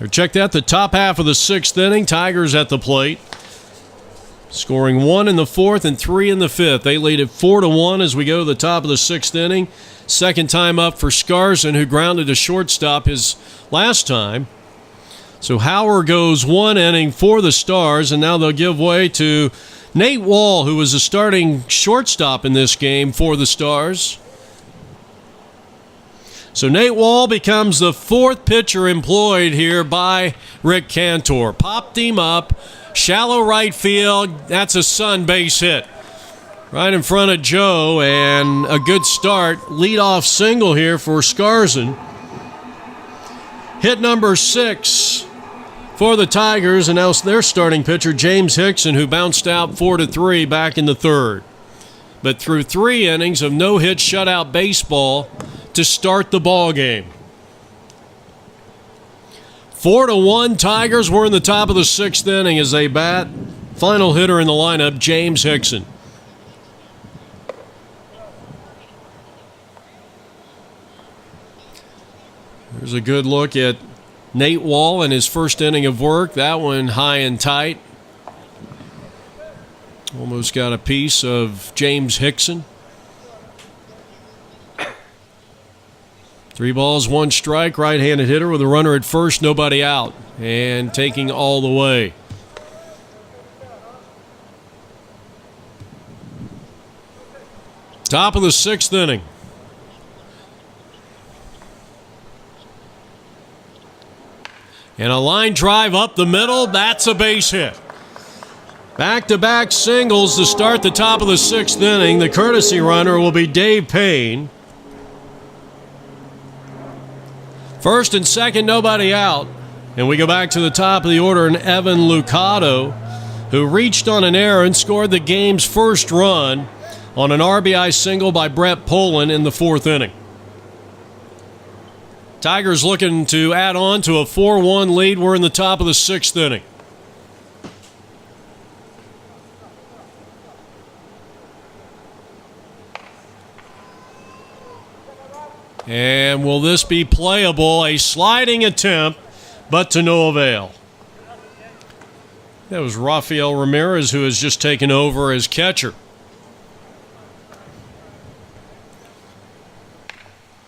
Or check that, the top half of the 6th inning. Tigers at the plate. Scoring 1 in the 4th and 3 in the 5th. They lead it 4-1 as we go to the top of the 6th inning. Second time up for Scarson, who grounded a shortstop his last time. So Howard goes 1 inning for the Stars, and now they'll give way to Nate Wall, who was a starting shortstop in this game for the Stars. So Nate Wall becomes the 4th pitcher employed here by Rick Cantor. Popped him up, shallow right field. That's a Sun base hit right in front of Joe, and a good start. Leadoff single here for Scarson. Hit number 6 for the Tigers, and now their starting pitcher, James Hickson, who bounced out 4-3 back in the 3rd. But through 3 innings of no-hit shutout baseball to start the ball game. 4-1 Tigers. We're in the top of the 6th inning as they bat. Final hitter in the lineup, James Hickson. There's a good look at Nate Wall in his first inning of work. That one high and tight. Almost got a piece of James Hickson. 3 balls, 1 strike, right-handed hitter with a runner at first, nobody out, and taking all the way. Top of the 6th inning. And a line drive up the middle, that's a base hit. Back-to-back singles to start the top of the 6th inning. The courtesy runner will be Dave Payne. First and second, nobody out. And we go back to the top of the order, and Evan Lucado, who reached on an error and scored the game's first run on an RBI single by Brett Poland in the 4th inning. Tigers looking to add on to a 4-1 lead. We're in the top of the 6th inning. And will this be playable? A sliding attempt, but to no avail. That was Rafael Ramirez, who has just taken over as catcher.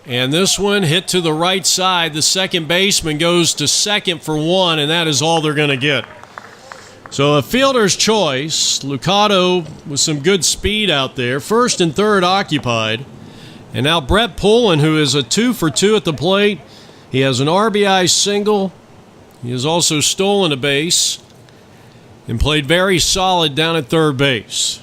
And this one hit to the right side. The second baseman goes to second for 1, and that is all they're going to get. So a fielder's choice. Lucado with some good speed out there. First and third occupied. And now Brett Poland, who is a 2 for 2 at the plate. He has an RBI single. He has also stolen a base and played very solid down at third base.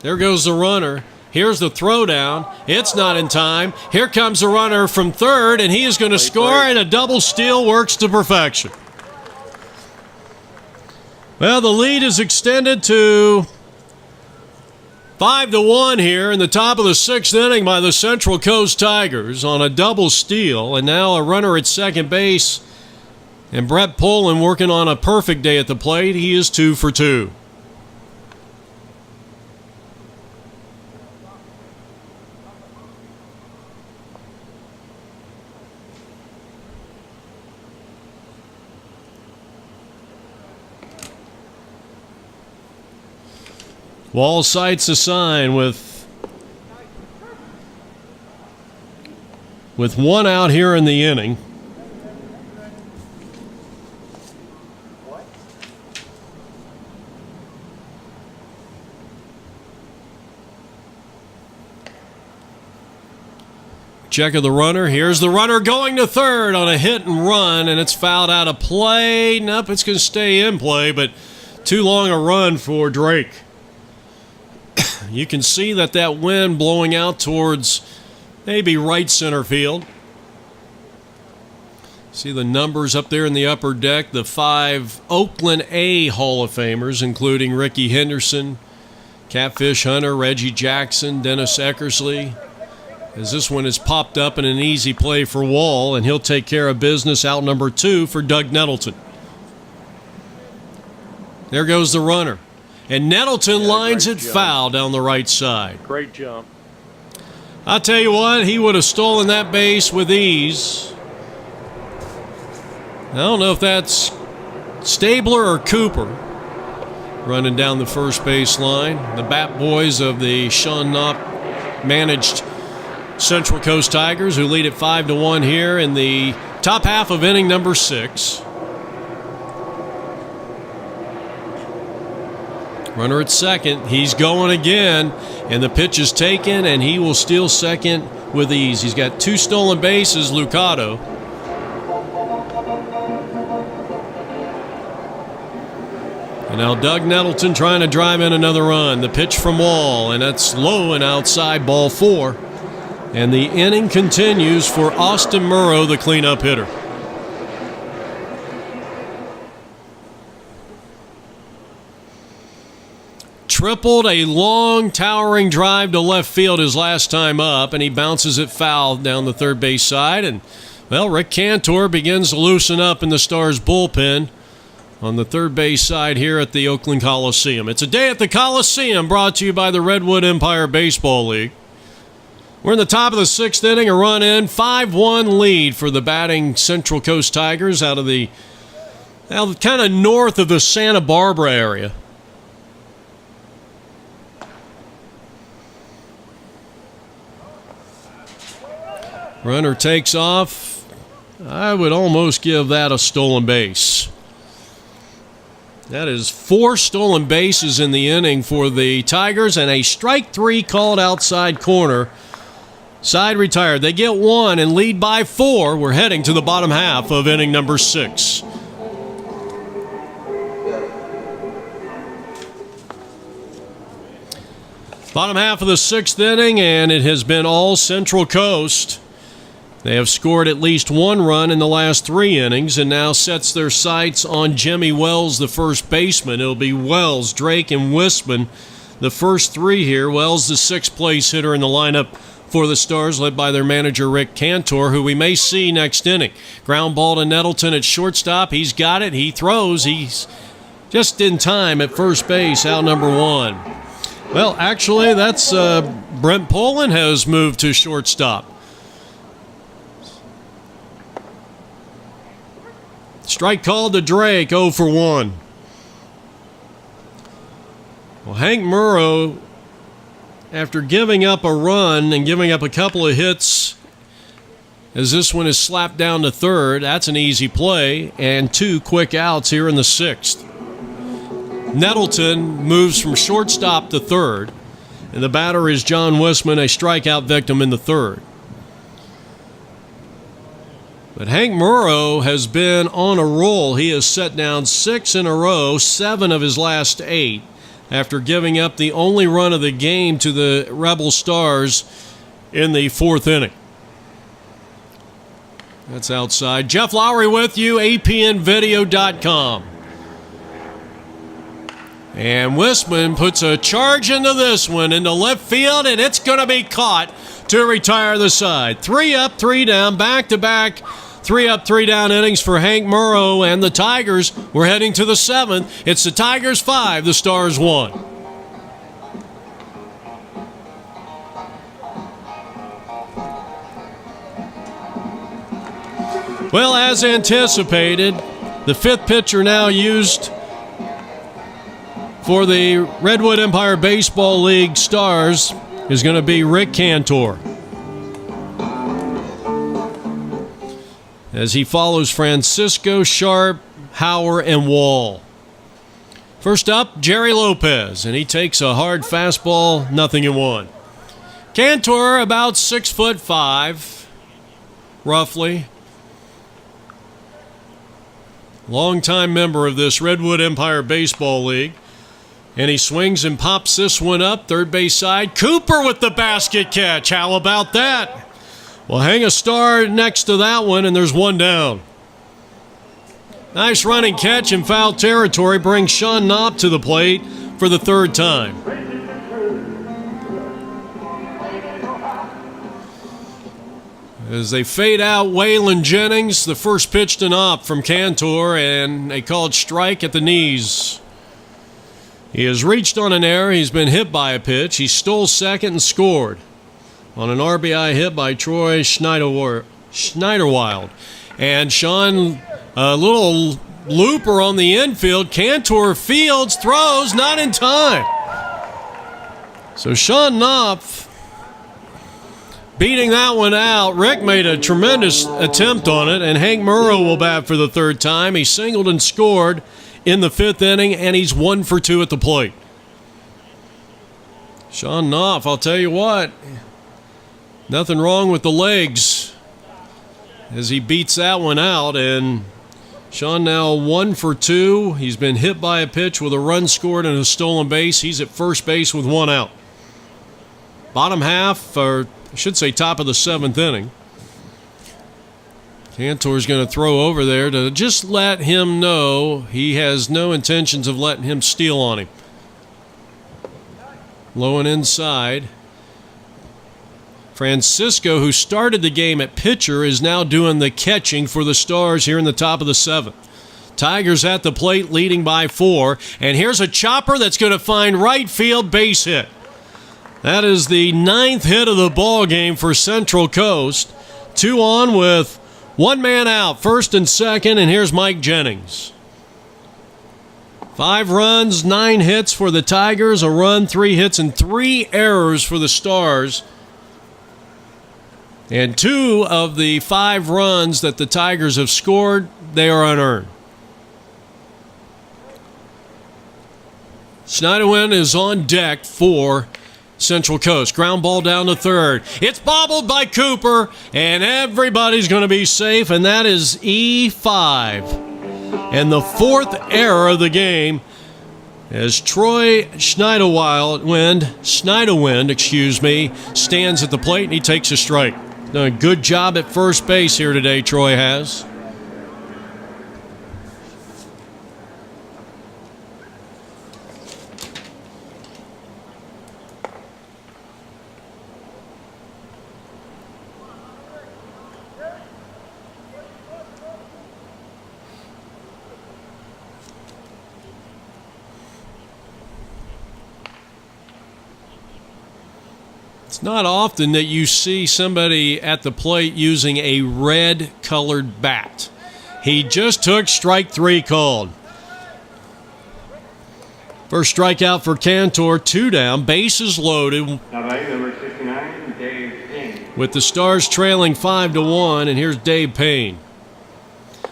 There goes the runner. Here's the throwdown. It's not in time. Here comes the runner from third, and he is going to score, and a double steal works to perfection. Well, the lead is extended to 5-1 here in the top of the 6th inning by the Central Coast Tigers on a double steal, and now a runner at second base, and Brett Poland working on a perfect day at the plate. He is 2 for 2. Wall sights a sign with 1 out here in the inning. check of the runner. Here's the runner going to third on a hit and run, and it's fouled out of play. Nope, it's going to stay in play, but too long a run for Drake. You can see that wind blowing out towards maybe right center field. See the numbers up there in the upper deck. The 5 Oakland A Hall of Famers, including Ricky Henderson, Catfish Hunter, Reggie Jackson, Dennis Eckersley. As this one is popped up in an easy play for Wall, and he'll take care of business out number 2 for Doug Nettleton. There goes the runner. And Nettleton lines it foul down the right side. Great jump. I'll tell you what, he would have stolen that base with ease. I don't know if that's Stabler or Cooper running down the first base line. The Bat Boys of the Sean Knopp managed Central Coast Tigers, who lead at 5-1 here in the top half of inning number 6. Runner at second. He's going again, and the pitch is taken, and he will steal second with ease. He's got 2 stolen bases, Lucado. And now Doug Nettleton trying to drive in another run. The pitch from Wall, and that's low and outside, ball 4. And the inning continues for Austin Murrow, the cleanup hitter. Tripled a long, towering drive to left field his last time up, and he bounces it foul down the third base side. And, well, Rick Cantor begins to loosen up in the Stars bullpen on the third base side here at the Oakland Coliseum. It's a day at the Coliseum, brought to you by the Redwood Empire Baseball League. We're in the top of the 6th inning, a run in, 5-1 lead for the batting Central Coast Tigers out of the kind of north of the Santa Barbara area. Runner takes off. I would almost give that a stolen base. That is 4 stolen bases in the inning for the Tigers, and a strike 3 called outside corner. Side retired. They get 1 and lead by 4. We're heading to the bottom half of inning number 6. Bottom half of the 6th inning, and it has been all Central Coast. They have scored at least 1 run in the last 3 innings, and now sets their sights on Jimmy Wells, the first baseman. It'll be Wells, Drake, and Wisman, the first 3 here. Wells, the 6th place hitter in the lineup for the Stars, led by their manager Rick Cantor, who we may see next inning. Ground ball to Nettleton at shortstop. He's got it. He throws. He's just in time at first base, out number 1. Well, actually, that's Brent Poland has moved to shortstop. Strike called to Drake, 0 for 1. Well, Hank Murrow, after giving up a run and giving up a couple of hits, as this one is slapped down to third, that's an easy play, and 2 quick outs here in the 6th. Nettleton moves from shortstop to third, and the batter is John Wisman, a strikeout victim in the 3rd. But Hank Murrow has been on a roll. He has set down 6 in a row, 7 of his last 8, after giving up the only run of the game to the Rebel Stars in the 4th inning. That's outside. Jeff Lowry with you, apnvideo.com. And Wisman puts a charge into this one, into left field, and it's going to be caught to retire the side. 3 up, 3 down, back-to-back 3 up, 3 down innings for Hank Murrow and the Tigers. We're heading to the 7th. It's the Tigers 5, the Stars 1. Well, as anticipated, the 5th pitcher now used for the Redwood Empire Baseball League Stars is going to be Rick Cantor, as he follows Francisco, Sharp, Hauer, and Wall. First up, Jerry Lopez, and he takes a hard fastball, 0-1. Cantor, about 6'5", roughly. Longtime member of this Redwood Empire Baseball League. And he swings and pops this one up, third base side. Cooper with the basket catch. How about that? Well, hang a star next to that one, and there's one down. Nice running catch in foul territory brings Sean Knopp to the plate for the third time. As they fade out Waylon Jennings, the first pitch to Knopp from Cantor, and a called strike at the knees. He has reached on an error. He's been hit by a pitch. He stole second and scored on an RBI hit by Troy Schneiderwild. And Sean, a little looper on the infield. Cantor fields, throws, not in time. So Sean Knopf beating that one out. Rick made a tremendous attempt on it, and Hank Murrow will bat for the third time. He singled and scored in the fifth inning, and he's 1 for 2 at the plate. Sean Knopf, I'll tell you what, nothing wrong with the legs as he beats that one out, and Sean now 1 for 2. He's been hit by a pitch with a run scored and a stolen base. He's at first base with 1 out. Bottom half, or I should say top of the 7th inning. Cantor's going to throw over there to just let him know he has no intentions of letting him steal on him. Low and inside. Francisco, who started the game at pitcher, is now doing the catching for the Stars here in the top of the 7th. Tigers at the plate leading by 4. And here's a chopper that's going to find right field, base hit. That is the 9th hit of the ball game for Central Coast. 2 on with 1 man out, first and second, and here's Mike Jennings. 5 runs, 9 hits for the Tigers, a run, 3 hits, and 3 errors for the Stars. And 2 of the 5 runs that the Tigers have scored, they are unearned. Schneiderwin is on deck for Central Coast. Ground ball down to third. It's bobbled by Cooper, and everybody's going to be safe, and that is E5. And the 4th error of the game as Troy Schneiderwind, stands at the plate, and he takes a strike. Done a good job at first base here today, Troy has. It's not often that you see somebody at the plate using a red-colored bat. He just took strike 3 called. First strikeout for Cantor, 2 down, bases loaded. Number 69, Dave Payne. With the Stars trailing 5-1, and here's Dave Payne.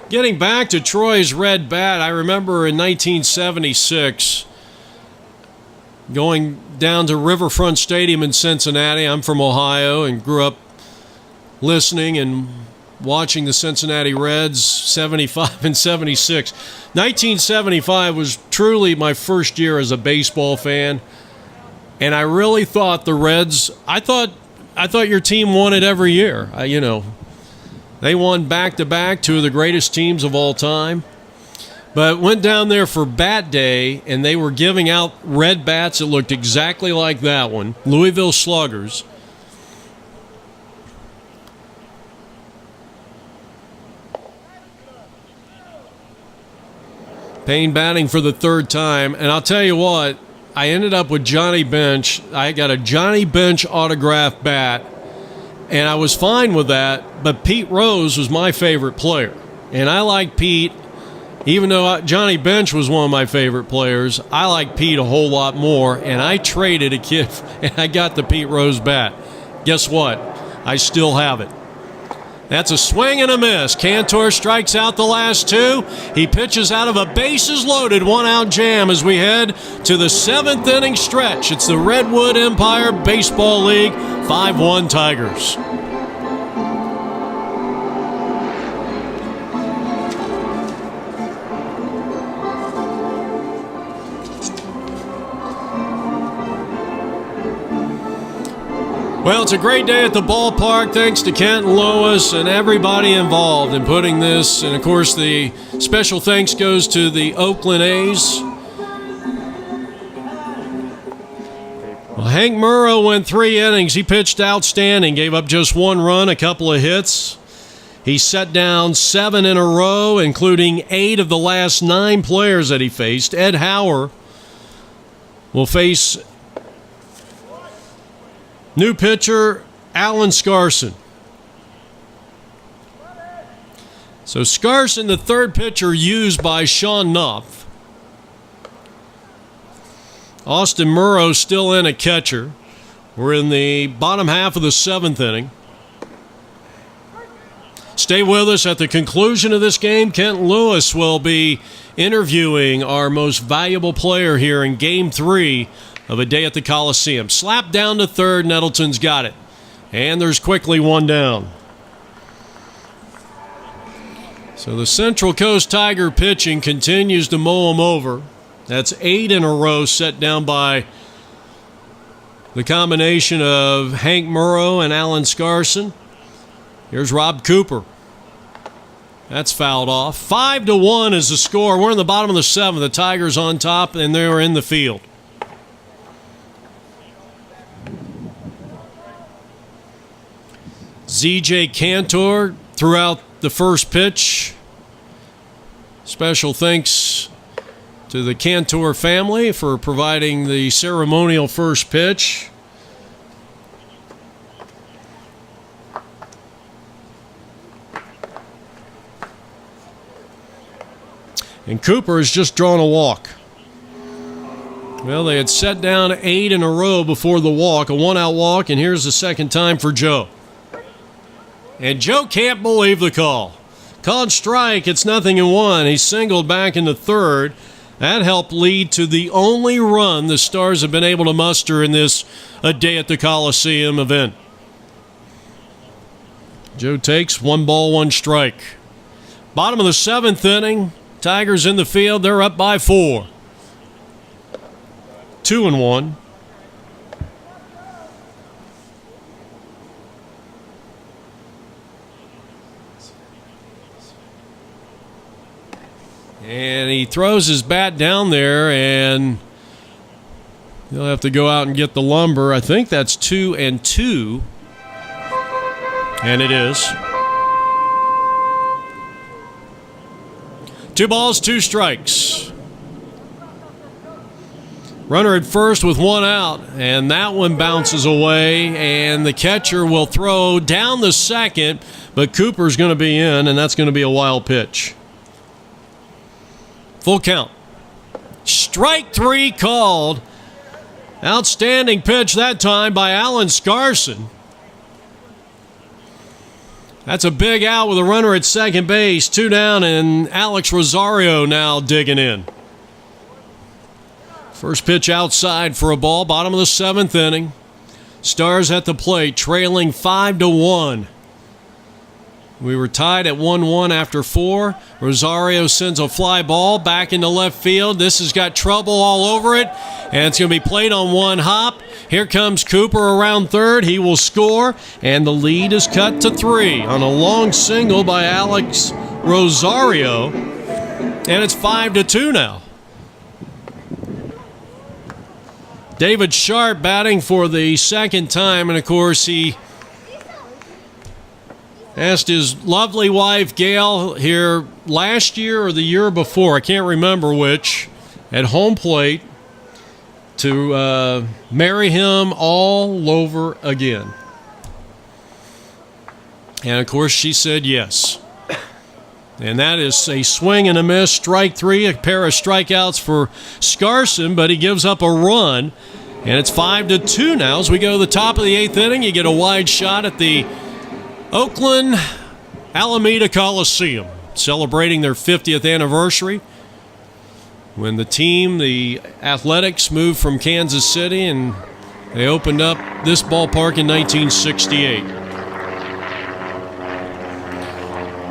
Getting back to Troy's red bat, I remember in 1976 going down to Riverfront Stadium in Cincinnati. I'm from Ohio and grew up listening and watching the Cincinnati Reds 75 and 76. 1975 was truly my first year as a baseball fan, and I really thought the Reds, I thought your team won it every year. They won back-to-back, 2 of the greatest teams of all time. But went down there for bat day, and they were giving out red bats that looked exactly like that one, Louisville Sluggers. Payne batting for the 3rd time, and I'll tell you what, I ended up with Johnny Bench. I got a Johnny Bench autographed bat, and I was fine with that, but Pete Rose was my favorite player. And I like Pete. Even though Johnny Bench was one of my favorite players, I like Pete a whole lot more, and I traded a kid, and I got the Pete Rose bat. Guess what? I still have it. That's a swing and a miss. Cantor strikes out the last 2. He pitches out of a bases-loaded 1-out jam as we head to the 7th inning stretch. It's the Redwood Empire Baseball League 5-1 Tigers. Well, it's a great day at the ballpark. Thanks to Kent and Lois and everybody involved in putting this. And, of course, the special thanks goes to the Oakland A's. Well, Hank Murrow went 3 innings. He pitched outstanding, gave up just 1 run, a couple of hits. He set down 7 in a row, including 8 of the last 9 players that he faced. Ed Hauer will face new pitcher Alan Scarson. So Scarson, the third pitcher used by Sean Knopf. Austin Murrow still in at catcher. We're in the bottom half of the 7th inning. Stay with us. At the conclusion of this game, Kent Lewis will be interviewing our most valuable player here in Game 3 of a day at the Coliseum. Slap down to third. Nettleton's got it. And there's quickly 1 down. So the Central Coast Tiger pitching continues to mow them over. That's 8 in a row set down by the combination of Hank Murrow and Alan Scarson. Here's Rob Cooper. That's fouled off. 5-1 is the score. We're in the bottom of the 7th. The Tigers on top, and they're in the field. ZJ Cantor threw out the first pitch. Special thanks to the Cantor family for providing the ceremonial first pitch. And Cooper has just drawn a walk. Well, they had set down 8 in a row before the walk, a 1-out walk, and here's the second time for Joe. And Joe can't believe the call. Called strike, it's 0-1. He singled back into third. That helped lead to the only run the Stars have been able to muster in this A Day at the Coliseum event. Joe takes 1 ball, 1 strike. Bottom of the 7th inning. Tigers in the field. They're up by 4. 2-1. And he throws his bat down there, and he'll have to go out and get the lumber. I think that's 2-2. And it is. 2 balls, 2 strikes. Runner at first with 1 out, and that one bounces away, and the catcher will throw down the second, but Cooper's going to be in, and that's going to be a wild pitch. Full count. Strike 3 called. Outstanding pitch that time by Alan Scarson. That's a big out with a runner at second base. 2 down, and Alex Rosario now digging in. First pitch outside for a ball. Bottom of the 7th inning. Stars at the plate, trailing 5-1. We were tied at 1-1 after 4. Rosario sends a fly ball back into left field. This has got trouble all over it, and it's going to be played on 1 hop. Here comes Cooper around third. He will score, and the lead is cut to 3 on a long single by Alex Rosario, and it's 5-2 now. David Sharp batting for the second time, and of course he asked his lovely wife, Gail, here last year or the year before, I can't remember which, at home plate to marry him all over again. And, of course, she said yes. And that is a swing and a miss, strike 3, a pair of strikeouts for Scarson, but he gives up a run. And it's 5-2 now as we go to the top of the 8th inning. You get a wide shot at the Oakland Alameda Coliseum, celebrating their 50th anniversary when the team, the Athletics, moved from Kansas City and they opened up this ballpark in 1968.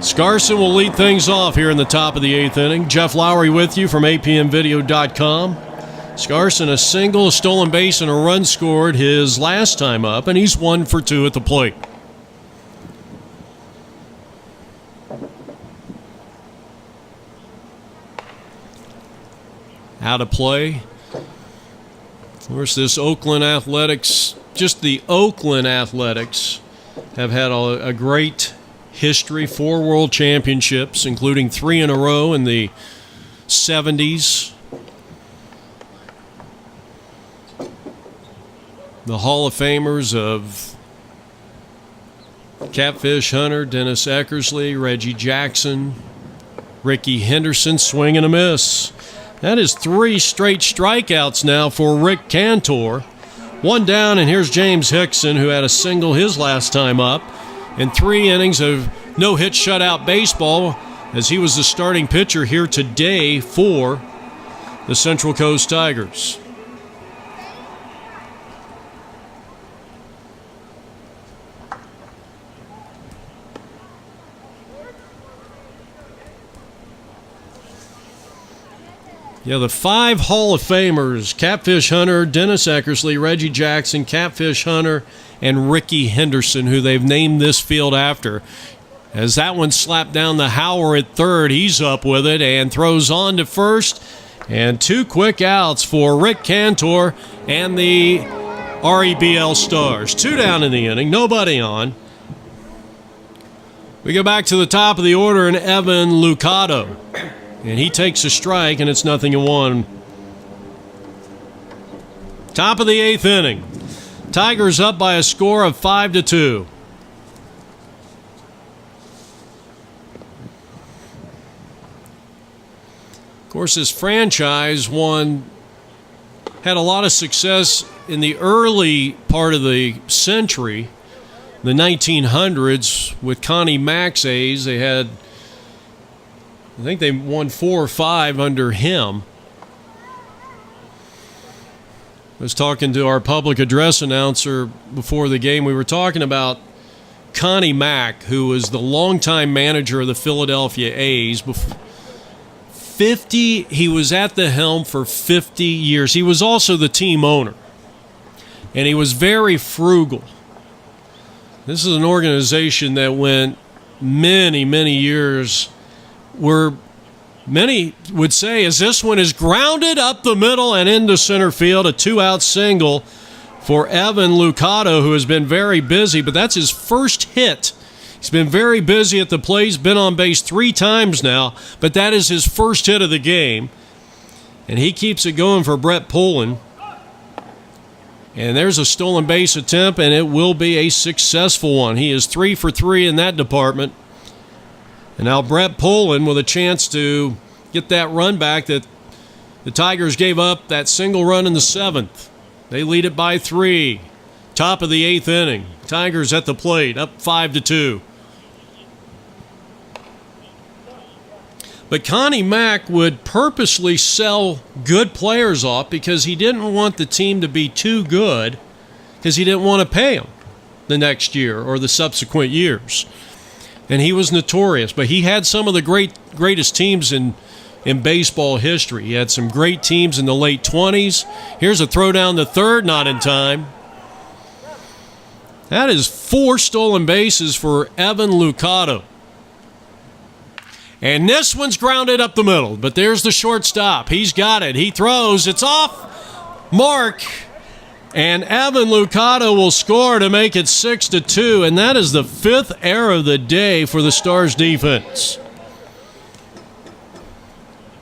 Scarson will lead things off here in the top of the 8th inning. Jeff Lowry with you from apmvideo.com. Scarson a single, a stolen base, and a run scored his last time up, and he's 1 for 2 at the plate. Out of play. Of course, this Oakland Athletics, just the Oakland Athletics, have had a great history. 4 world championships, including 3 in a row in the 70s. The Hall of Famers of Catfish Hunter, Dennis Eckersley, Reggie Jackson, Ricky Henderson, swing and a miss. That is 3 straight strikeouts now for Rick Cantor. 1 down, and here's James Hickson, who had a single his last time up, and 3 innings of no-hit shutout baseball, as he was the starting pitcher here today for the Central Coast Tigers. Yeah, the 5 Hall of Famers, Catfish Hunter, Dennis Eckersley, Reggie Jackson, Catfish Hunter, and Ricky Henderson, who they've named this field after. As that one slapped down the Howard at third, he's up with it and throws on to first. And 2 quick outs for Rick Cantor and the REBL Stars. 2 down in the inning, nobody on. We go back to the top of the order, and Evan Lucado. And he takes a strike, and it's 0-1. Top of the 8th inning. Tigers up by a score of 5-2. Of course, this franchise had a lot of success in the early part of the century, the 1900s, with Connie Mack's A's. I think they won 4 or 5 under him. I was talking to our public address announcer before the game. We were talking about Connie Mack, who was the longtime manager of the Philadelphia A's. He was at the helm for 50 years. He was also the team owner, and he was very frugal. This is an organization that went many, many years where many would say, as this one is grounded up the middle and into center field, a 2-out single for Evan Lucado, who has been very busy, but that's his first hit. He's been very busy at the plate. He's been on base 3 times now, but that is his first hit of the game. And he keeps it going for Brett Pullen. And there's a stolen base attempt, and it will be a successful one. He is 3 for 3 in that department. And now Brett Pullen with a chance to get that run back that the Tigers gave up, that single run in the 7th. They lead it by 3. Top of the 8th inning. Tigers at the plate, up 5-2. But Connie Mack would purposely sell good players off because he didn't want the team to be too good, because he didn't want to pay them the next year or the subsequent years. And he was notorious, but he had some of the greatest teams in baseball history. He had some great teams in the late 20s. Here's a throw down the third, not in time. That is 4 stolen bases for Evan Lucado. And this one's grounded up the middle, but there's the shortstop. He's got it. He throws. It's off mark. And Evan Lucado will score to make it 6-2, and that is the 5th error of the day for the Stars defense.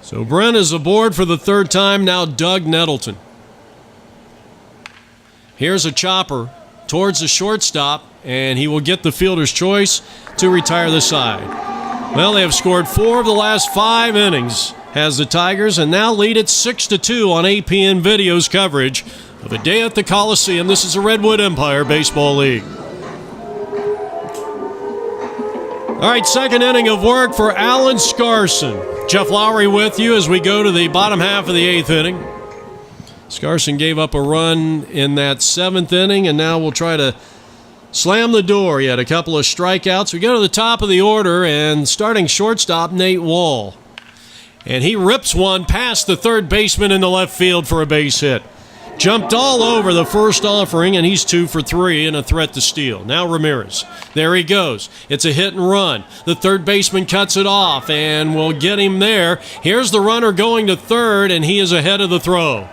So Brent is aboard for the 3rd time, now Doug Nettleton. Here's a chopper towards the shortstop, and he will get the fielder's choice to retire the side. Well, they have scored 4 of the last 5 innings, has the Tigers, and now lead it 6-2 on APN Video's coverage of a day at the Coliseum. This is the Redwood Empire Baseball League. All right, 2nd inning of work for Alan Scarson. Jeff Lowry with you as we go to the bottom half of the 8th inning. Scarson gave up a run in that 7th inning, and now we'll try to slam the door. He had a couple of strikeouts. We go to the top of the order, and starting shortstop, Nate Wall. And he rips one past the third baseman in the left field for a base hit. Jumped all over the first offering, and he's 2 for 3 and a threat to steal. Now Ramirez. There he goes. It's a hit and run. The third baseman cuts it off, and we'll get him there. Here's the runner going to third, and he is ahead of the throw.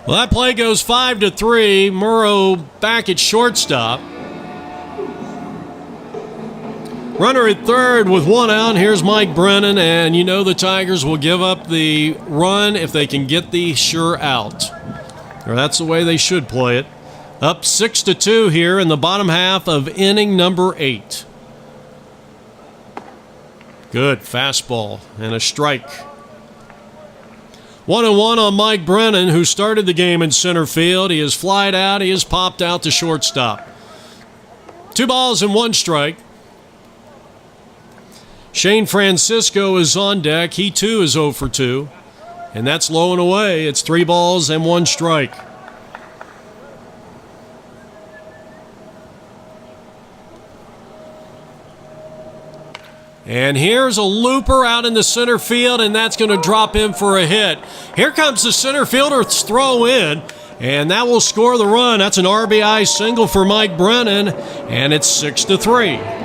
Well, that play goes 5-3. Murrow back at shortstop. Runner at third with one out. Here's Mike Brennan, and you know the Tigers will give up the run if they can get the sure out. Or that's the way they should play it. Up 6-2 here in the bottom half of inning number 8. Good fastball and a strike. 1-1 on Mike Brennan, who started the game in center field. He has flied out. He has popped out to shortstop. 2 balls and 1 strike. Shane Francisco is on deck. He, too, is 0 for 2. And that's low and away. It's 3 balls and 1 strike. And here's a looper out in the center field, and that's going to drop in for a hit. Here comes the center fielder's throw in, and that will score the run. That's an RBI single for Mike Brennan, and it's 6-3.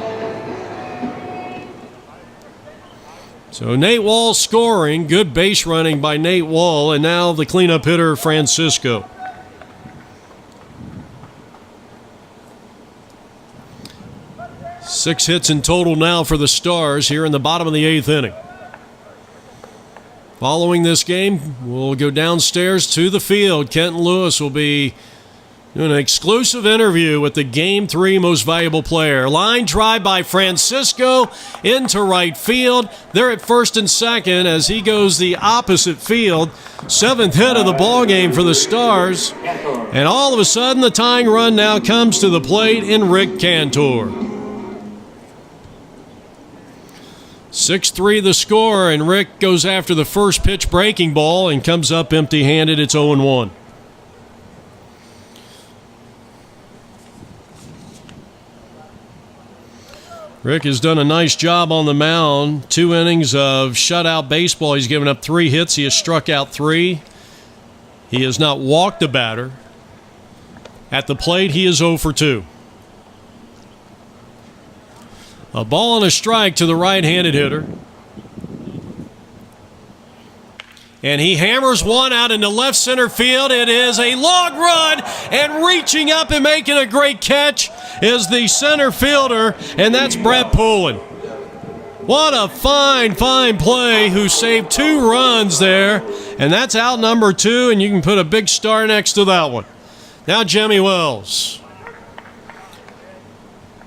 So Nate Wall scoring. Good base running by Nate Wall, and now the cleanup hitter, Francisco. Six hits in total now for the Stars here in the bottom of the 8th inning. Following this game, we'll go downstairs to the field. Kenton Lewis will be doing an exclusive interview with the Game 3 most valuable player. Line drive by Francisco into right field. They're at first and second as he goes the opposite field. 7th hit of the ball game for the Stars. And all of a sudden, the tying run now comes to the plate in Rick Cantor. 6-3 the score, and Rick goes after the first pitch breaking ball and comes up empty-handed. It's 0-1. Rick has done a nice job on the mound. 2 innings of shutout baseball. He's given up 3 hits. He has struck out 3. He has not walked a batter. At the plate, he is 0 for 2. A ball and a strike to the right-handed hitter. And he hammers one out into left center field. It is a long run, and reaching up and making a great catch is the center fielder, and that's Brett Poulin. What a fine play, who saved 2 runs there, and that's out number 2, and you can put a big star next to that one. Now Jimmy Wells.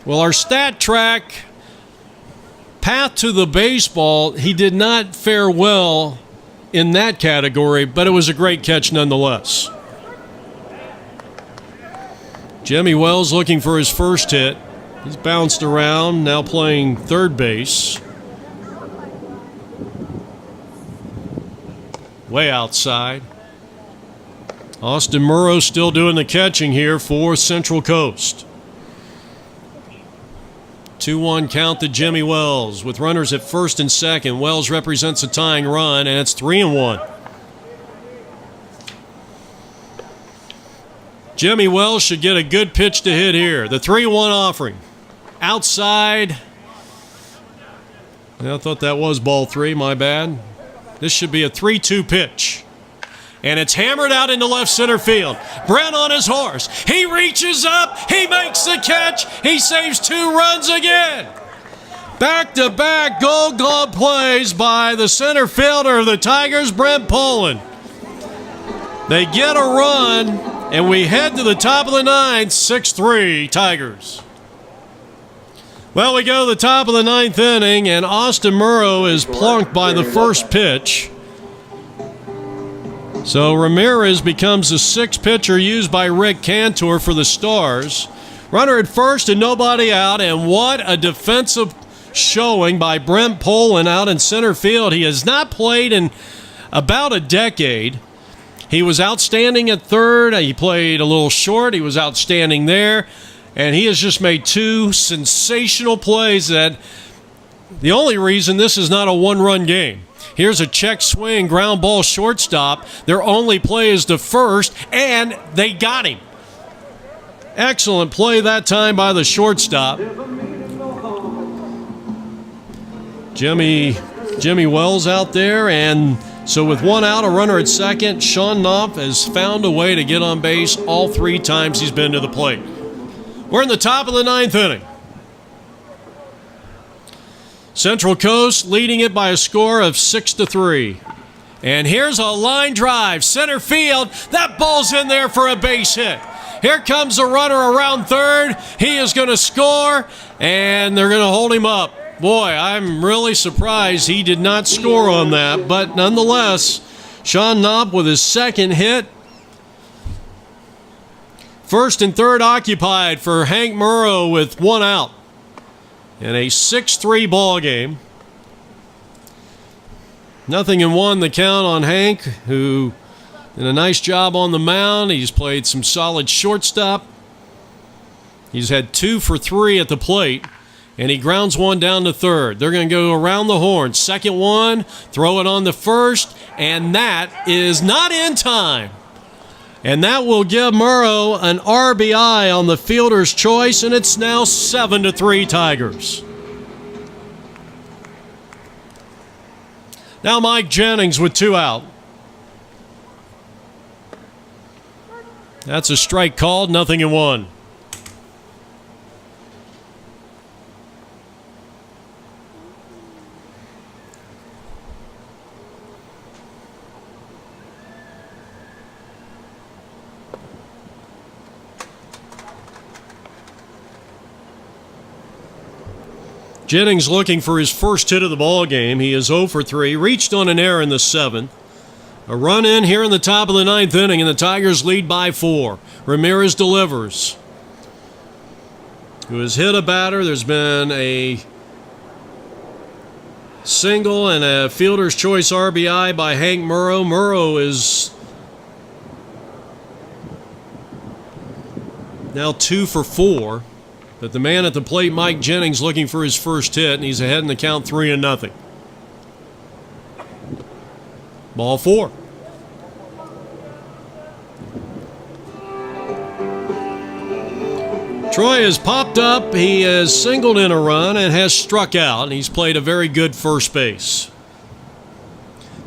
Well, our stat track path to the baseball, he did not fare well in that category, but it was a great catch nonetheless. Jimmy Wells looking for his first hit. He's bounced around, now playing third base. Way outside. Austin Murrow still doing the catching here for Central Coast. 2-1 count to Jimmy Wells. With runners at first and second, Wells represents a tying run, and it's 3-1. Jimmy Wells should get a good pitch to hit here. The 3-1 offering. Outside. I thought that was ball 3, my bad. This should be a 3-2 pitch. And it's hammered out into left center field. Brent on his horse. He reaches up. He makes the catch. He saves 2 runs again. Back-to-back Gold Glove plays by the center fielder of the Tigers, Brent Poulin. They get a run, and we head to the top of the 9th, 6-3 Tigers. Well, we go to the top of the 9th inning, and Austin Murrow is plunked by the first pitch. So Ramirez becomes the 6th pitcher used by Rick Cantor for the Stars. Runner at first and nobody out, and what a defensive showing by Brent Poulin out in center field. He has not played in about a decade. He was outstanding at third. He played a little short. He was outstanding there. And he has just made 2 sensational plays that the only reason this is not a one-run game. Here's a check swing, ground ball, shortstop. Their only play is to first, and they got him. Excellent play that time by the shortstop. Jimmy Wells out there, and so with one out, a runner at second, Sean Knopf has found a way to get on base all 3 times he's been to the plate. We're in the top of the 9th inning. Central Coast leading it by a score of 6-3. And here's a line drive, center field. That ball's in there for a base hit. Here comes the runner around third. He is going to score, and they're going to hold him up. Boy, I'm really surprised he did not score on that, but nonetheless, Sean Knopf with his second hit. First and third occupied for Hank Murrow with one out in a 6-3 ball game. 0-1 the count on Hank, who did a nice job on the mound. He's played some solid shortstop. He's had 2 for 3 at the plate, and he grounds one down to third. They're going to go around the horn. Second one, throw it on the first, and that is not in time. And that will give Murrow an RBI on the fielder's choice, and it's now 7-3 Tigers. Now Mike Jennings with 2 out. That's a strike called, 0-1. Jennings looking for his first hit of the ball game. He is 0 for 3, reached on an error in the 7th. A run in here in the top of the 9th inning, and the Tigers lead by 4. Ramirez delivers. Who has hit a batter. There's been a single and a fielder's choice RBI by Hank Murrow. Murrow is now 2 for 4. But the man at the plate, Mike Jennings, looking for his first hit, and he's ahead in the count 3-0. Ball 4. Troy has popped up. He has singled in a run and has struck out, and he's played a very good first base.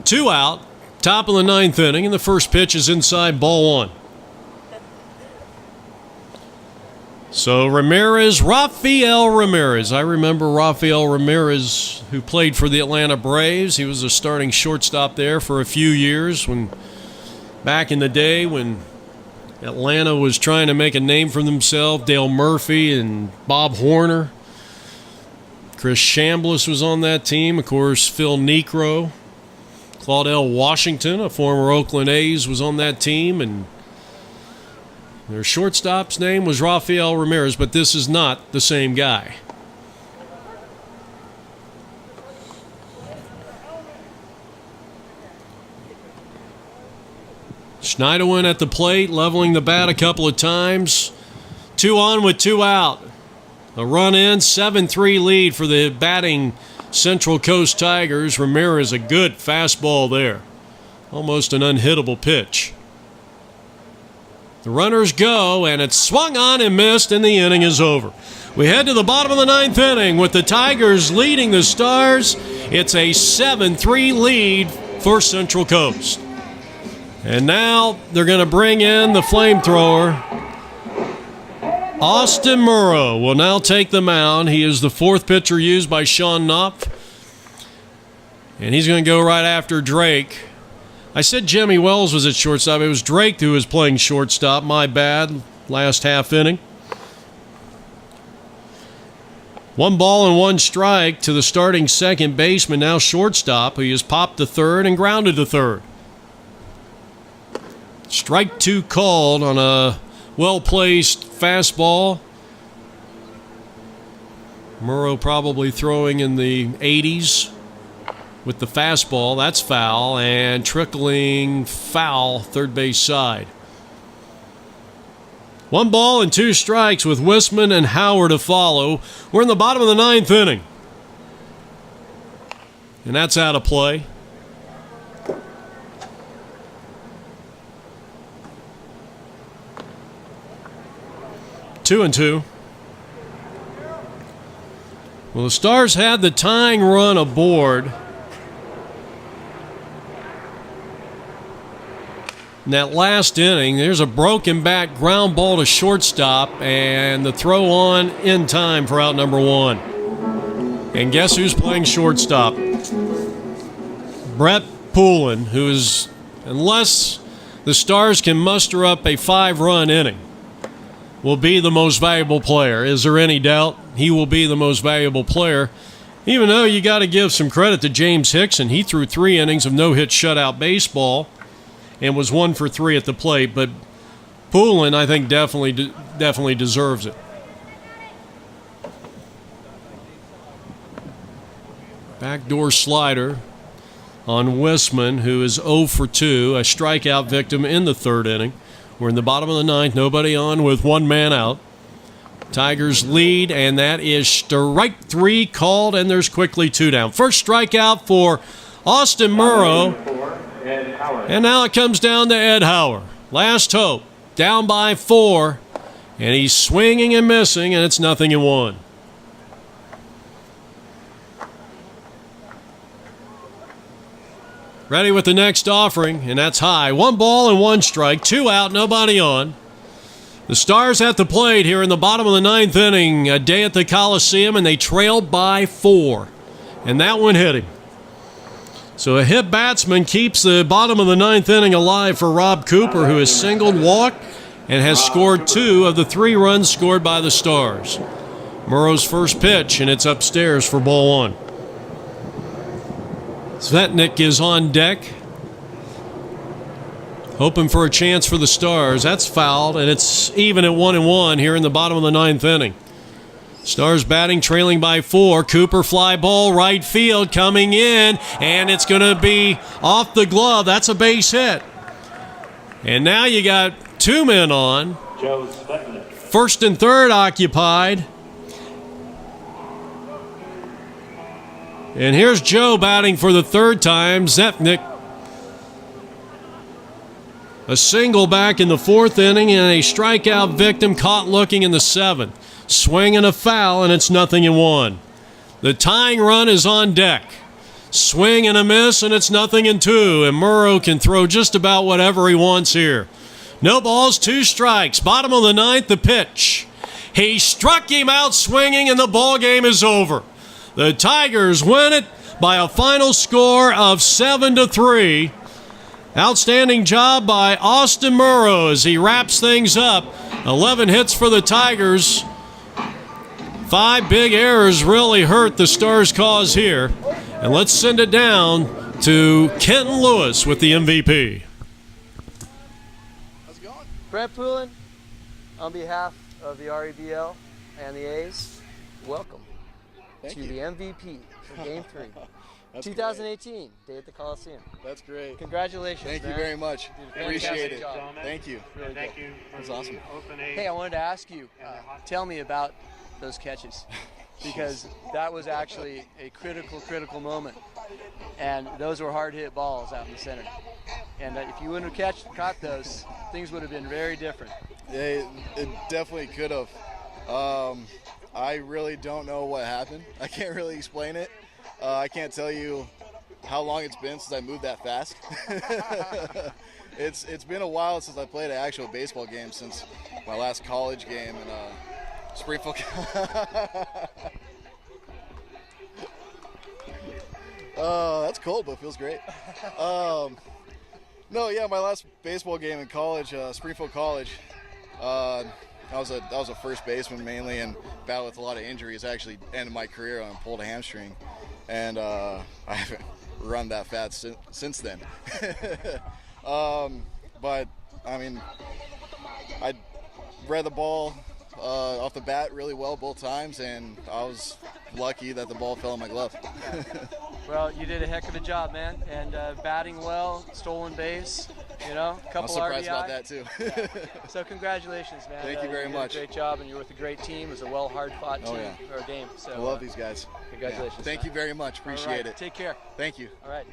2 out, top of the 9th inning, and the first pitch is inside, ball 1. So Rafael Ramirez. I remember Rafael Ramirez, who played for the Atlanta Braves. He was a starting shortstop there for a few years back in the day when Atlanta was trying to make a name for themselves. Dale Murphy and Bob Horner. Chris Chambliss was on that team. Of course, Phil Niekro. Claudell Washington, a former Oakland A's, was on that team, and their shortstop's name was Rafael Ramirez, but this is not the same guy. Schneiderwin at the plate, leveling the bat a couple of times. 2 on with 2 out. A run in, 7-3 lead for the batting Central Coast Tigers. Ramirez, a good fastball there. Almost an unhittable pitch. The runners go, and it's swung on and missed, and the inning is over. We head to the bottom of the 9th inning with the Tigers leading the Stars. It's a 7-3 lead for Central Coast. And now they're going to bring in the flamethrower. Austin Murrow will now take the mound. He is the 4th pitcher used by Sean Knopf. And he's going to go right after Drake. I said Jimmy Wells was at shortstop. It was Drake who was playing shortstop. My bad. Last half inning. 1 ball and 1 strike to the starting second baseman, now shortstop. He has popped to third and grounded to third. Strike 2 called on a well-placed fastball. Murrow probably throwing in the 80s. With the fastball, that's foul, and trickling foul, third base side. 1 ball and 2 strikes with Wisman and Howard to follow. We're in the bottom of the 9th inning. And that's out of play. Two and two. Well, the Stars had the tying run aboard. In that last inning, there's a broken back ground ball to shortstop, and the throw on in time for out number one. And guess who's playing shortstop? Brett Poulin, who is, unless the Stars can muster up a 5-run inning, will be the most valuable player. Is there any doubt? He will be the most valuable player. Even though you got to give some credit to James Hickson. He threw 3 innings of no-hit shutout baseball and was 1 for 3 at the plate. But Poulin, I think, definitely deserves it. Backdoor slider on Wisman, who is 0 for 2, a strikeout victim in the 3rd inning. We're in the bottom of the 9th, nobody on with 1 man out. Tigers lead, and that is strike 3 called, and there's quickly 2 down. First strikeout for Austin Murrow, and now it comes down to Ed Hauer. Last hope, down by 4, and he's swinging and missing, and it's 0-1. Ready with the next offering, and that's high. 1 ball and 1 strike, 2 out, nobody on. The Stars at the plate here in the bottom of the 9th inning, a day at the Coliseum, and they trailed by 4. And that one hit him. So a hit batsman keeps the bottom of the 9th inning alive for Rob Cooper, who has singled, walked, and has scored 2 of the 3 runs scored by the Stars. Murrow's first pitch, and it's upstairs for ball 1. Svetnik is on deck, hoping for a chance for the Stars. That's fouled, and it's even at 1-1 here in the bottom of the 9th inning. Stars batting, trailing by 4. Cooper fly ball, right field, coming in, and it's going to be off the glove. That's a base hit. And now you got 2 men on. First and third occupied. And here's Joe batting for the 3rd time. Zepnik, a single back in the 4th inning, and a strikeout victim caught looking in the 7th. Swing and a foul, and it's 0-1. The tying run is on deck. Swing and a miss, and it's 0-2. And Murrow can throw just about whatever he wants here. No balls, 2 strikes. Bottom of the 9th, the pitch. He struck him out swinging, and the ball game is over. The Tigers win it by a final score of 7-3. Outstanding job by Austin Murrow as he wraps things up. 11 hits for the Tigers. 5 big errors really hurt the Stars' cause here. And let's send it down to Kenton Lewis with the MVP. How's it going? Brett Poulin, on behalf of the REBL and the A's, welcome. Thank to you. the MVP for Game 3, That's 2018, day at the Coliseum. That's great. Congratulations, Thank man. you very much. You did a Appreciate fantastic it. job. Thank you. Really Thank good. you. That's awesome. Hey, I wanted to ask you, tell me about those catches, because that was actually a critical moment, and those were hard-hit balls out in the center. And if you wouldn't have caught those, things would have been very different. Yeah, it definitely could have. I really don't know what happened. I can't really explain it. I can't tell you how long it's been since I moved that fast. It's been a while since I played an actual baseball game, since my last college game in Springfield. That's cold, but it feels great. No, yeah, my last baseball game in college, Springfield College. I was a first baseman mainly, and battled with a lot of injuries. I actually ended my career on pulled a hamstring, and I haven't run that fast since then. But I mean, I read the ball off the bat really well both times, and I was lucky that the ball fell in my glove. Well, you did a heck of a job, man, and batting well, stolen base, You know, a couple I'm surprised RBI. about that too. Yeah. So congratulations, man. Thank you very did much. A great job, and you're with a great team. It was a hard-fought team or game. So I love these guys. Congratulations. Yeah. Thank you very much. Appreciate All right. it. Take care. Thank you. All right.